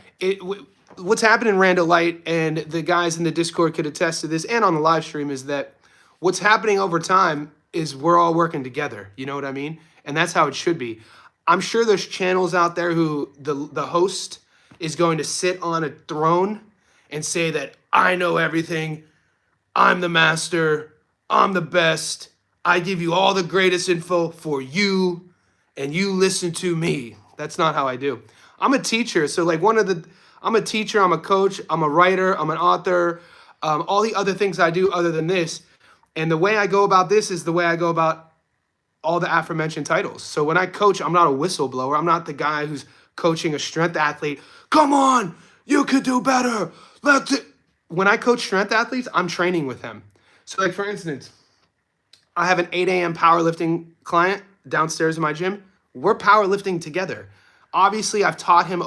what's happening, Randall Light, and the guys in the Discord could attest to this, and on the live stream, is that what's happening over time is we're all working together. You know what I mean? And that's how it should be. I'm sure there's channels out there who the host is going to sit on a throne and say that I know everything, I'm the master, I'm the best, I give you all the greatest info for you, and you listen to me. That's not how I do. I'm a teacher, so like I'm a teacher, I'm a coach, I'm a writer, I'm an author, all the other things I do other than this. And the way I go about this is the way I go about all the aforementioned titles. So when I coach, I'm not a whistleblower. I'm not the guy who's coaching a strength athlete. Come on, you could do better. When I coach strength athletes, I'm training with them. So like for instance, I have an 8 a.m. powerlifting client downstairs in my gym. We're powerlifting together. Obviously, I've taught him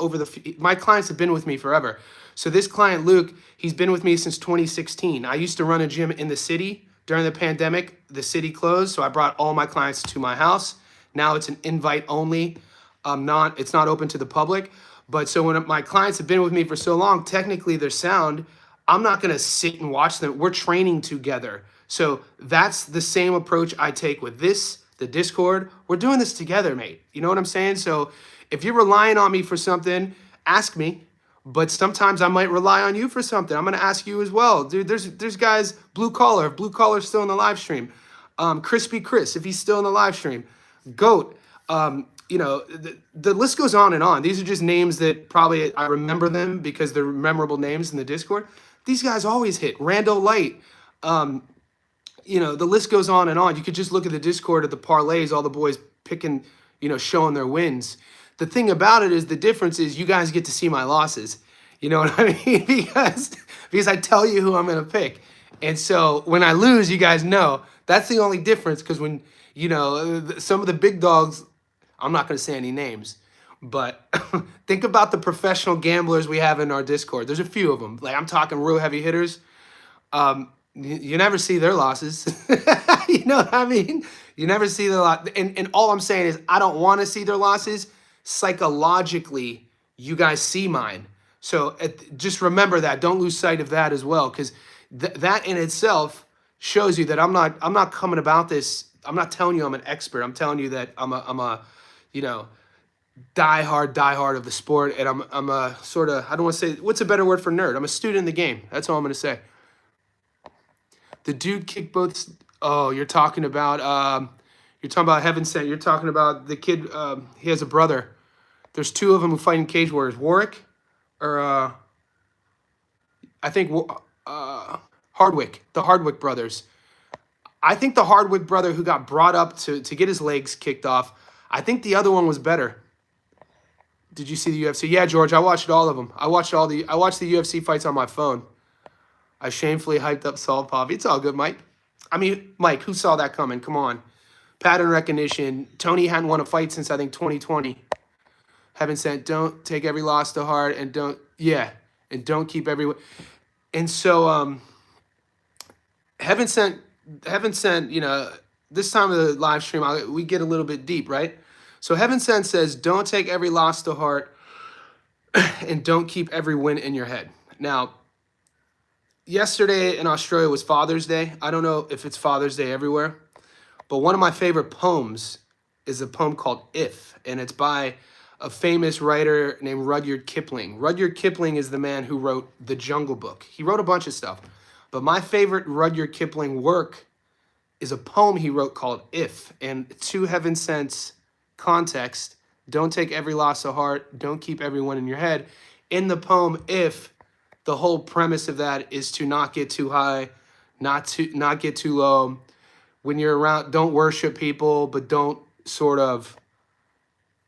my clients have been with me forever. So this client, Luke, he's been with me since 2016. I used to run a gym in the city. During the pandemic, the city closed, so I brought all my clients to my house. Now it's an invite only. It's not open to the public. But so when my clients have been with me for so long, technically they're sound. I'm not gonna sit and watch them. We're training together. So that's the same approach I take with the Discord. We're doing this together, mate. You know what I'm saying? So if you're relying on me for something, ask me. But sometimes I might rely on you for something. I'm gonna ask you as well. Dude, there's guys, Blue Collar's still in the live stream. Crispy Chris, if he's still in the live stream. Goat, the list goes on and on. These are just names that probably I remember them because they're memorable names in the Discord. These guys always hit. Randall Light, the list goes on and on. You could just look at the Discord of the parlays, all the boys picking, showing their wins. The thing about it is the difference is you guys get to see my losses. You know what I mean? because I tell you who I'm going to pick. And so when I lose, you guys know. That's the only difference because when, some of the big dogs, I'm not going to say any names, but think about the professional gamblers we have in our Discord. There's a few of them. Like I'm talking real heavy hitters. You never see their losses. You know what I mean? You never see their loss. And all I'm saying is I don't want to see their losses. Psychologically, you guys see mine. So just remember that. Don't lose sight of that as well, because that in itself shows you that I'm not coming about this. I'm not telling you I'm an expert. I'm telling you that I'm a diehard of the sport, and I'm a sort of, I don't want to say, what's a better word for nerd? I'm a student in the game. That's all I'm going to say. The dude kicked both. Oh, you're talking about Heaven Sent. You're talking about the kid. He has a brother. There's two of them who fight in Cage Warriors. Warwick, or I think Hardwick. The Hardwick brothers. I think the Hardwick brother who got brought up to get his legs kicked off. I think the other one was better. Did you see the UFC? Yeah, George, I watched all of them. I watched the UFC fights on my phone. I shamefully hyped up Saul Pov. It's all good, Mike. I mean, Mike, who saw that coming? Come on. Pattern recognition. Tony hadn't won a fight since I think 2020. Heaven Sent, don't take every loss to heart and don't keep every. And so Heaven Sent, this time of the live stream, we get a little bit deep, right? So Heaven Sent says, don't take every loss to heart and don't keep every win in your head. Now, yesterday in Australia was Father's Day. I don't know if it's Father's Day everywhere, but one of my favorite poems is a poem called If, and it's by a famous writer named Rudyard Kipling. Rudyard Kipling is the man who wrote The Jungle Book. He wrote a bunch of stuff, but my favorite Rudyard Kipling work is a poem he wrote called If, and to Heaven Sent's context, don't take every loss to heart, don't keep everyone in your head. In the poem If, the whole premise of that is to not get too high, not get too low. When you're around, don't worship people, but don't sort of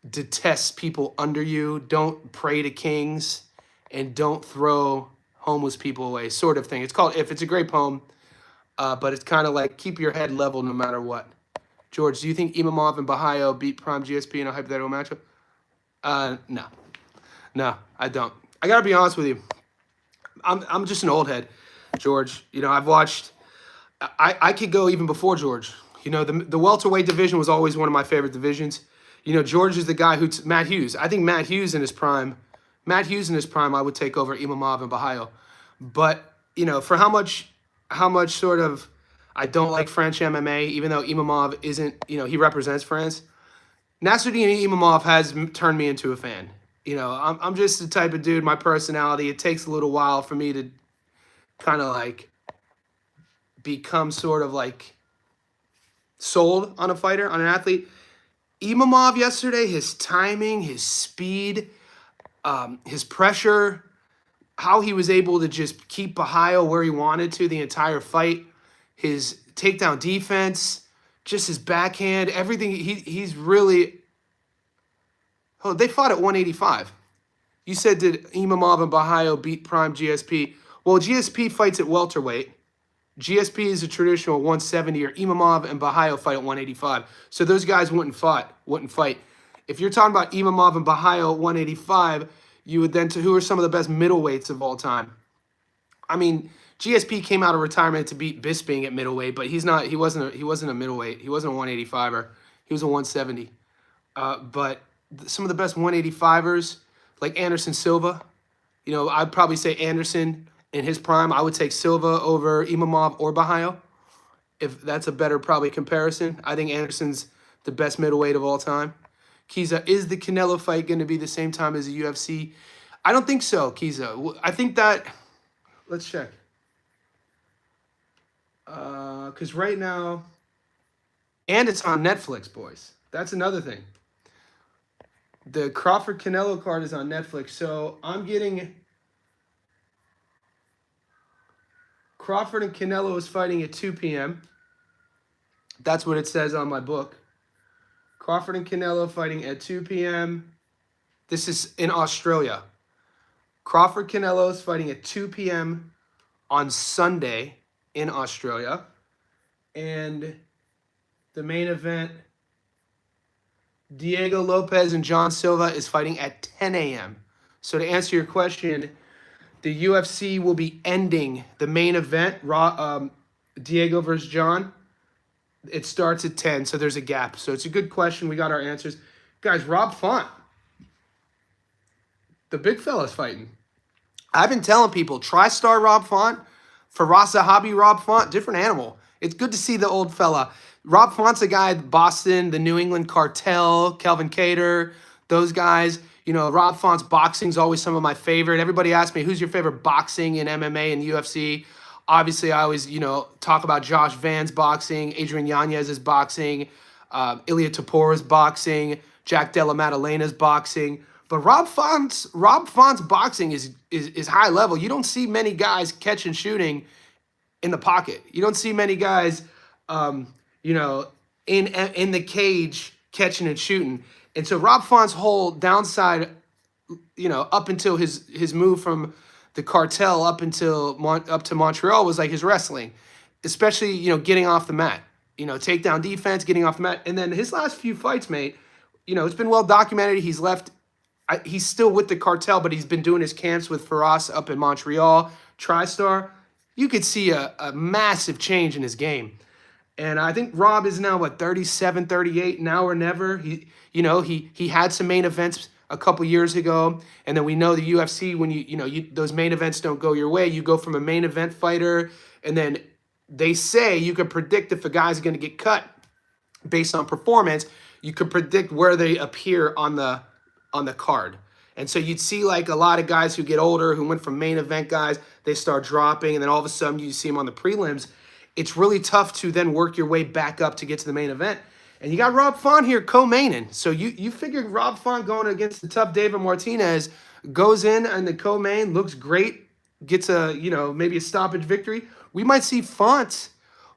detest people under you. Don't pray to kings, and don't throw homeless people away, sort of thing. It's called If. It's a great poem, but it's kind of like keep your head level no matter what. George, do you think Imamov and Bahayo beat Prime GSP in a hypothetical matchup? No, I don't. I gotta be honest with you. I'm just an old head, George. I've watched. I could go even before George. The welterweight division was always one of my favorite divisions. George is the guy Matt Hughes. I think Matt Hughes in his prime, I would take over Imamov and Bahayo. But for how much sort of I don't like French MMA, even though Imamov isn't. He represents France. Nasruddin Imamov has turned me into a fan. I'm just the type of dude, my personality, it takes a little while for me to kind of like become sort of like sold on a fighter, on an athlete. Imamov yesterday, his timing, his speed, his pressure, how he was able to just keep Bahayo where he wanted to the entire fight, his takedown defense, just his backhand, everything. He's really... Oh, they fought at 185. You said, did Imamov and Bahayo beat Prime GSP? Well, GSP fights at welterweight. GSP is a traditional 170, or Imamov and Bahayo fight at 185. So those guys wouldn't fight. If you're talking about Imamov and Bahayo at 185, you would then to who are some of the best middleweights of all time? I mean, GSP came out of retirement to beat Bisping at middleweight, but he wasn't a middleweight. He wasn't a 185er. He was a 170. But some of the best 185ers, like Anderson Silva, I'd probably say Anderson in his prime. I would take Silva over Imamov or Bahayo, if that's a better probably comparison. I think Anderson's the best middleweight of all time. Kiza, is the Canelo fight going to be the same time as the UFC? I don't think so, Kiza. I think that, let's check. Because right now, and it's on Netflix, boys. That's another thing. The Crawford-Canelo card is on Netflix, so I'm getting... Crawford and Canelo is fighting at 2 p.m. That's what it says on my book. Crawford and Canelo fighting at 2 p.m. This is in Australia. Crawford-Canelo is fighting at 2 p.m. on Sunday in Australia. And the main event... Diego Lopez and John Silva is fighting at 10 a.m. So to answer your question, the UFC will be ending the main event, Diego versus John. It starts at 10, so there's a gap. So it's a good question. We got our answers. Guys, Rob Font. The big fella's fighting. I've been telling people, TriStar Rob Font, Farasa Hobby Rob Font, different animal. It's good to see the old fella. Rob Font's a guy, Boston, the New England Cartel, Kelvin Cater, those guys. Rob Font's boxing's always some of my favorite. Everybody asks me, who's your favorite boxing in MMA and UFC? Obviously, I always, talk about Josh Van's boxing, Adrian Yanez's boxing, Ilya Topuria boxing, Jack Della Maddalena's boxing. But Rob Font's boxing is high level. You don't see many guys catch and shooting in the pocket. You don't see many guys, um, you know, in the cage catching and shooting. And so Rob Font's whole downside, up until his move from the cartel up to Montreal was like his wrestling, especially getting off the mat, takedown defense, getting off the mat, and then his last few fights, mate. It's been well documented. He's left. He's still with the cartel, but he's been doing his camps with Faraz up in Montreal, TriStar. You could see a massive change in his game. And I think Rob is now, 37, 38, now or never. He had some main events a couple years ago. And then we know the UFC, when those main events don't go your way, you go from a main event fighter. And then they say you can predict if a guy's going to get cut based on performance. You could predict where they appear on the card. And so you'd see like a lot of guys who get older, who went from main event guys, they start dropping, and then all of a sudden you see them on the prelims. It's really tough to then work your way back up to get to the main event. And you got Rob Font here co-maining. So you figure Rob Font going against the tough David Martinez, goes in and the co-main, looks great, gets maybe a stoppage victory. We might see Font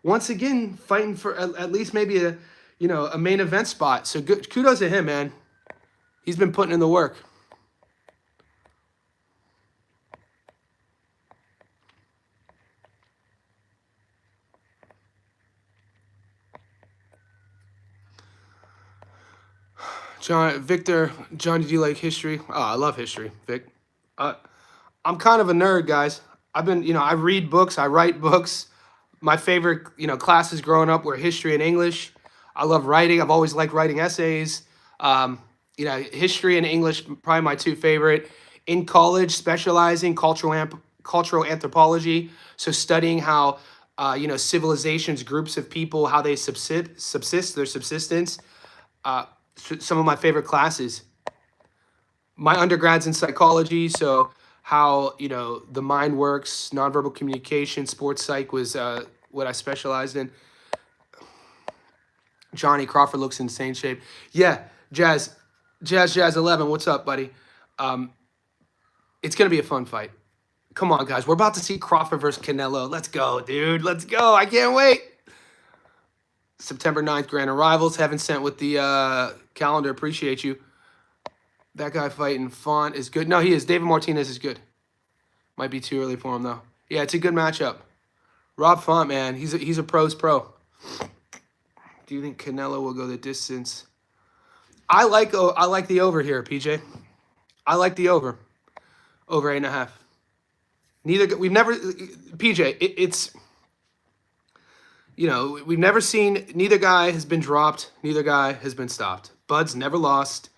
once again fighting for at least maybe a main event spot. So good, kudos to him, man. He's been putting in the work. John, did you like history? Oh, I love history, Vic. I'm kind of a nerd, guys. I read books, I write books. My favorite, classes growing up were history and English. I love writing. I've always liked writing essays. History and English, probably my two favorite. In college, specializing cultural anthropology, so studying how civilizations, groups of people, how they subsist their subsistence. Some of my favorite classes. My undergrad's in psychology, so how the mind works, nonverbal communication, sports psych was what I specialized in. Johnny Crawford looks in insane shape. Yeah, Jazz 11. What's up, buddy? It's gonna be a fun fight. Come on, guys. We're about to see Crawford versus Canelo. Let's go, dude. Let's go. I can't wait. September 9th, grand arrivals. Heaven sent with the calendar. Appreciate you. That guy fighting Font is good. No, he is. David Martinez is good. Might be too early for him, though. Yeah, it's a good matchup. Rob Font, man. He's a pro's pro. Do you think Canelo will go the distance? I like the over here, PJ. I like the over. Over 8.5. PJ, we've never seen, neither guy has been dropped, neither guy has been stopped. Bud's never lost.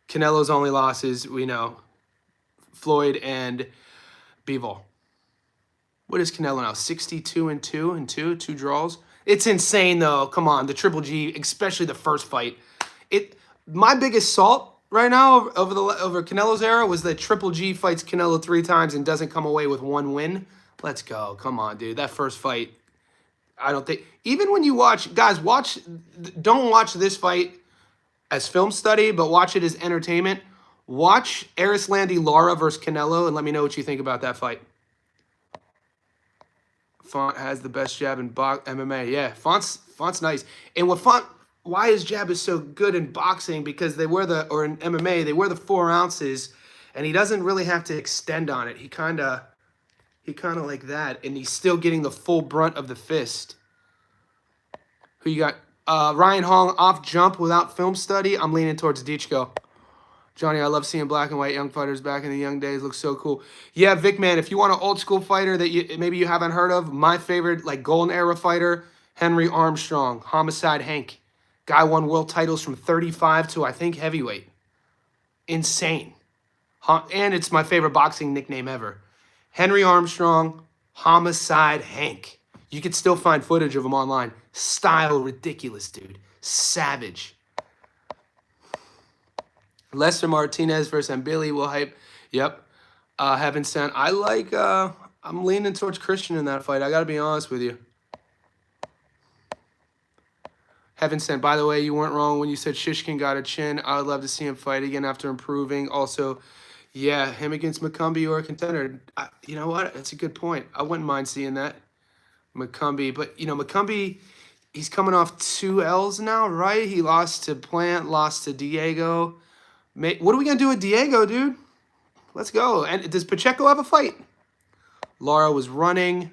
Canelo's only losses, we know, Floyd and Bivol. What is Canelo now? 62-2 two draws. It's insane though. Come on, the Triple G, especially the first fight. My biggest salt right now over Canelo's era was that Triple G fights Canelo 3 times and doesn't come away with 1 win. Let's go. Come on, dude. That first fight, I don't think, even when you watch, guys, don't watch this fight as film study, but watch it as entertainment. Watch Arislandi Lara versus Canelo and let me know what you think about that fight. Font has the best jab in MMA. Yeah, Font's nice. And why his jab is so good in boxing, because in MMA, they wear the 4 ounces, and he doesn't really have to extend on it. He kind of like that, and he's still getting the full brunt of the fist. Who you got? Ryan Hong off jump without film study. I'm leaning towards Dichko. Johnny, I love seeing black and white young fighters back in the young days. Looks so cool. Yeah, Vic, man, if you want an old school fighter that maybe you haven't heard of, my favorite, like golden era fighter, Henry Armstrong, Homicide Hank. Guy won world titles from 35 to, I think, heavyweight. Insane. And it's my favorite boxing nickname ever. Henry Armstrong, Homicide Hank. You could still find footage of him online. Style ridiculous, dude. Savage. Lester Martinez versus Mbili will hype. Yep. Heaven sent. I like I'm leaning towards Christian in that fight. I got to be honest with you. Heaven sent. By the way, you weren't wrong when you said Shishkin got a chin. I would love to see him fight again after improving. Also, yeah, him against McCumbee or a contender. You know what? That's a good point. I wouldn't mind seeing that. McCumbee. But, McCumbee, he's coming off 2 L's now, right? He lost to Plant, lost to Diego. What are we going to do with Diego, dude? Let's go. And does Pacheco have a fight? Lara was running.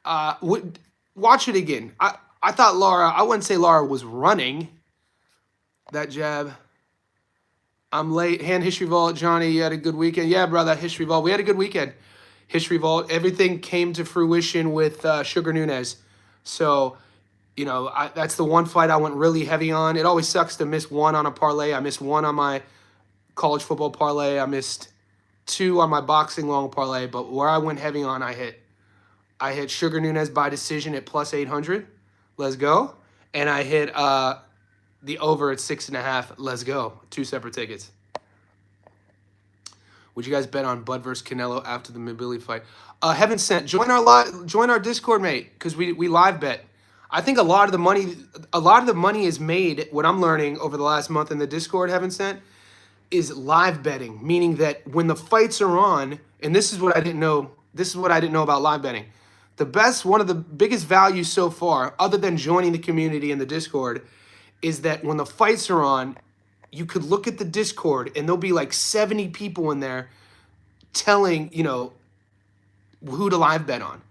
Watch it again. I thought I wouldn't say Lara was running. That jab. I'm late. Hand history vault. Johnny, you had a good weekend. Yeah, brother, history vault. We had a good weekend. History vault. Everything came to fruition with Sugar Nunez. So, that's the one fight I went really heavy on. It always sucks to miss one on a parlay. I missed one on my college football parlay. I missed 2 on my boxing long parlay. But where I went heavy on, I hit Sugar Nunez by decision at plus 800. Let's go. And I hit the over at 6.5. Let's go. 2 separate tickets. Would you guys bet on Bud versus Canelo after the Mabili fight? Heaven sent. Join our Discord, mate, because we live bet. I think a lot of the money is made. What I'm learning over the last month in the Discord, Heaven sent, is live betting, meaning that when the fights are on, and this is what I didn't know. This is what I didn't know about live betting. One of the biggest values so far, other than joining the community in the Discord, is that when the fights are on, you could look at the Discord and there'll be like 70 people in there telling, who to live bet on.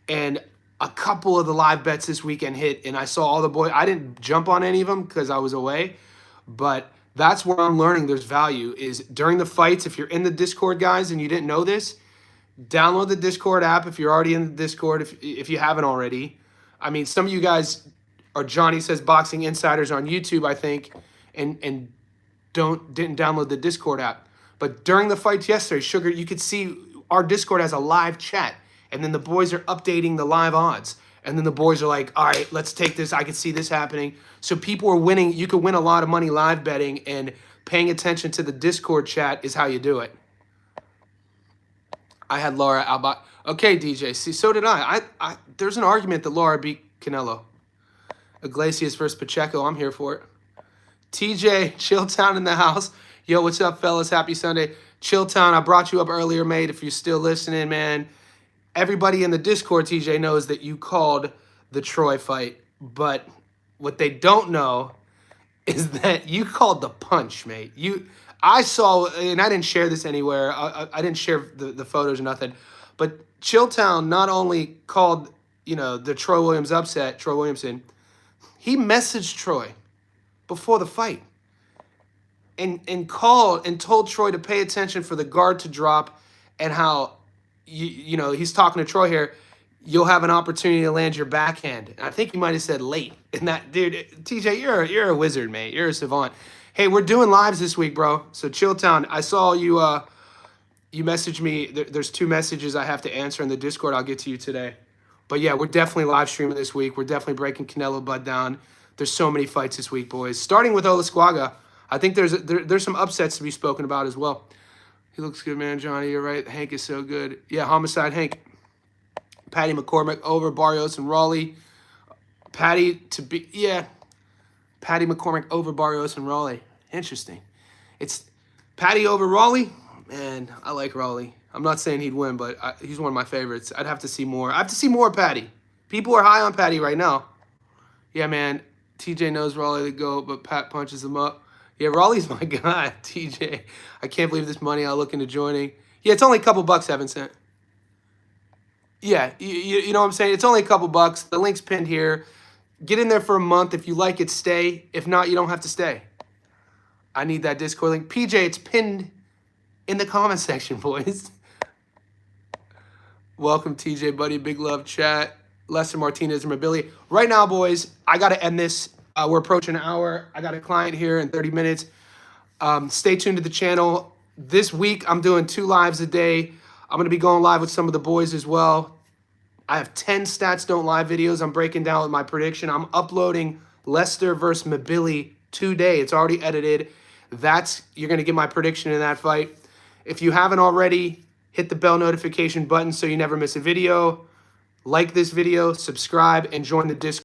And a couple of the live bets this weekend hit, and I saw all the boys. I didn't jump on any of them because I was away, but that's where I'm learning there's value is during the fights. If you're in the Discord, guys, and you didn't know this, download the Discord app if you're already in the Discord, if you haven't already. I mean, some of you guys are Johnny Says Boxing Insiders on YouTube, I think, and didn't download the Discord app. But during the fights yesterday, Sugar, you could see our Discord has a live chat, and then the boys are updating the live odds. And then the boys are like, all right, let's take this. I can see this happening. So people are winning. You could win a lot of money live betting, and paying attention to the Discord chat is how you do it. I had Lara Alba. Okay, DJ. See, so did I. There's an argument that Lara beat Canelo. Iglesias versus Pacheco. I'm here for it. TJ, Chilltown in the house. Yo, what's up, fellas? Happy Sunday. Chilltown, I brought you up earlier, mate. If you're still listening, man. Everybody in the Discord, TJ, knows that you called the Troy fight. But what they don't know is that you called the punch, mate. I saw, and I didn't share this anywhere. I didn't share the photos or nothing. But Chilltown not only called, the Troy Williamson, he messaged Troy before the fight and called and told Troy to pay attention for the guard to drop and how, he's talking to Troy here. You'll have an opportunity to land your backhand. And I think he might have said late. And that, dude, TJ, you're a wizard, mate. You're a savant. Hey, we're doing lives this week, bro. So Chilltown, I saw you you messaged me. There's 2 messages I have to answer in the Discord. I'll get to you today. But yeah, we're definitely live streaming this week. We're definitely breaking Canelo Bud down. There's so many fights this week, boys. Starting with Olasquaga. I think there's some upsets to be spoken about as well. He looks good, man, Johnny. You're right. Hank is so good. Yeah, Homicide Hank. Patty McCormick over Barrios and Raleigh. Patty McCormick over Barrios and Raleigh. Interesting. It's Patty over Raleigh. Man, I like Raleigh. I'm not saying he'd win, but he's one of my favorites. I'd have to see more. I have to see more of Patty. People are high on Patty right now. Yeah, man. TJ knows Raleigh to go, but Pat punches him up. Yeah, Raleigh's my guy, TJ. I can't believe this money I'll look into joining. Yeah, it's only a couple bucks, Heaven sent. Yeah, you know what I'm saying? It's only a couple bucks. The link's pinned here. Get in there for a month. If you like it, stay. If not, you don't have to stay. I need that Discord link. PJ, it's pinned in the comment section, boys. Welcome, TJ, buddy. Big love, chat. Lester Martinez and Mobility. Right now, boys, I got to end this. We're approaching an hour. I got a client here in 30 minutes. Stay tuned to the channel. This week, I'm doing 2 lives a day. I'm going to be going live with some of the boys as well. I have 10 Stats Don't Lie videos. I'm breaking down with my prediction. I'm uploading Lester versus Mabili today. It's already edited. You're going to get my prediction in that fight. If you haven't already, Hit the bell notification button so you never miss a video. Like this video, subscribe, and join the Discord.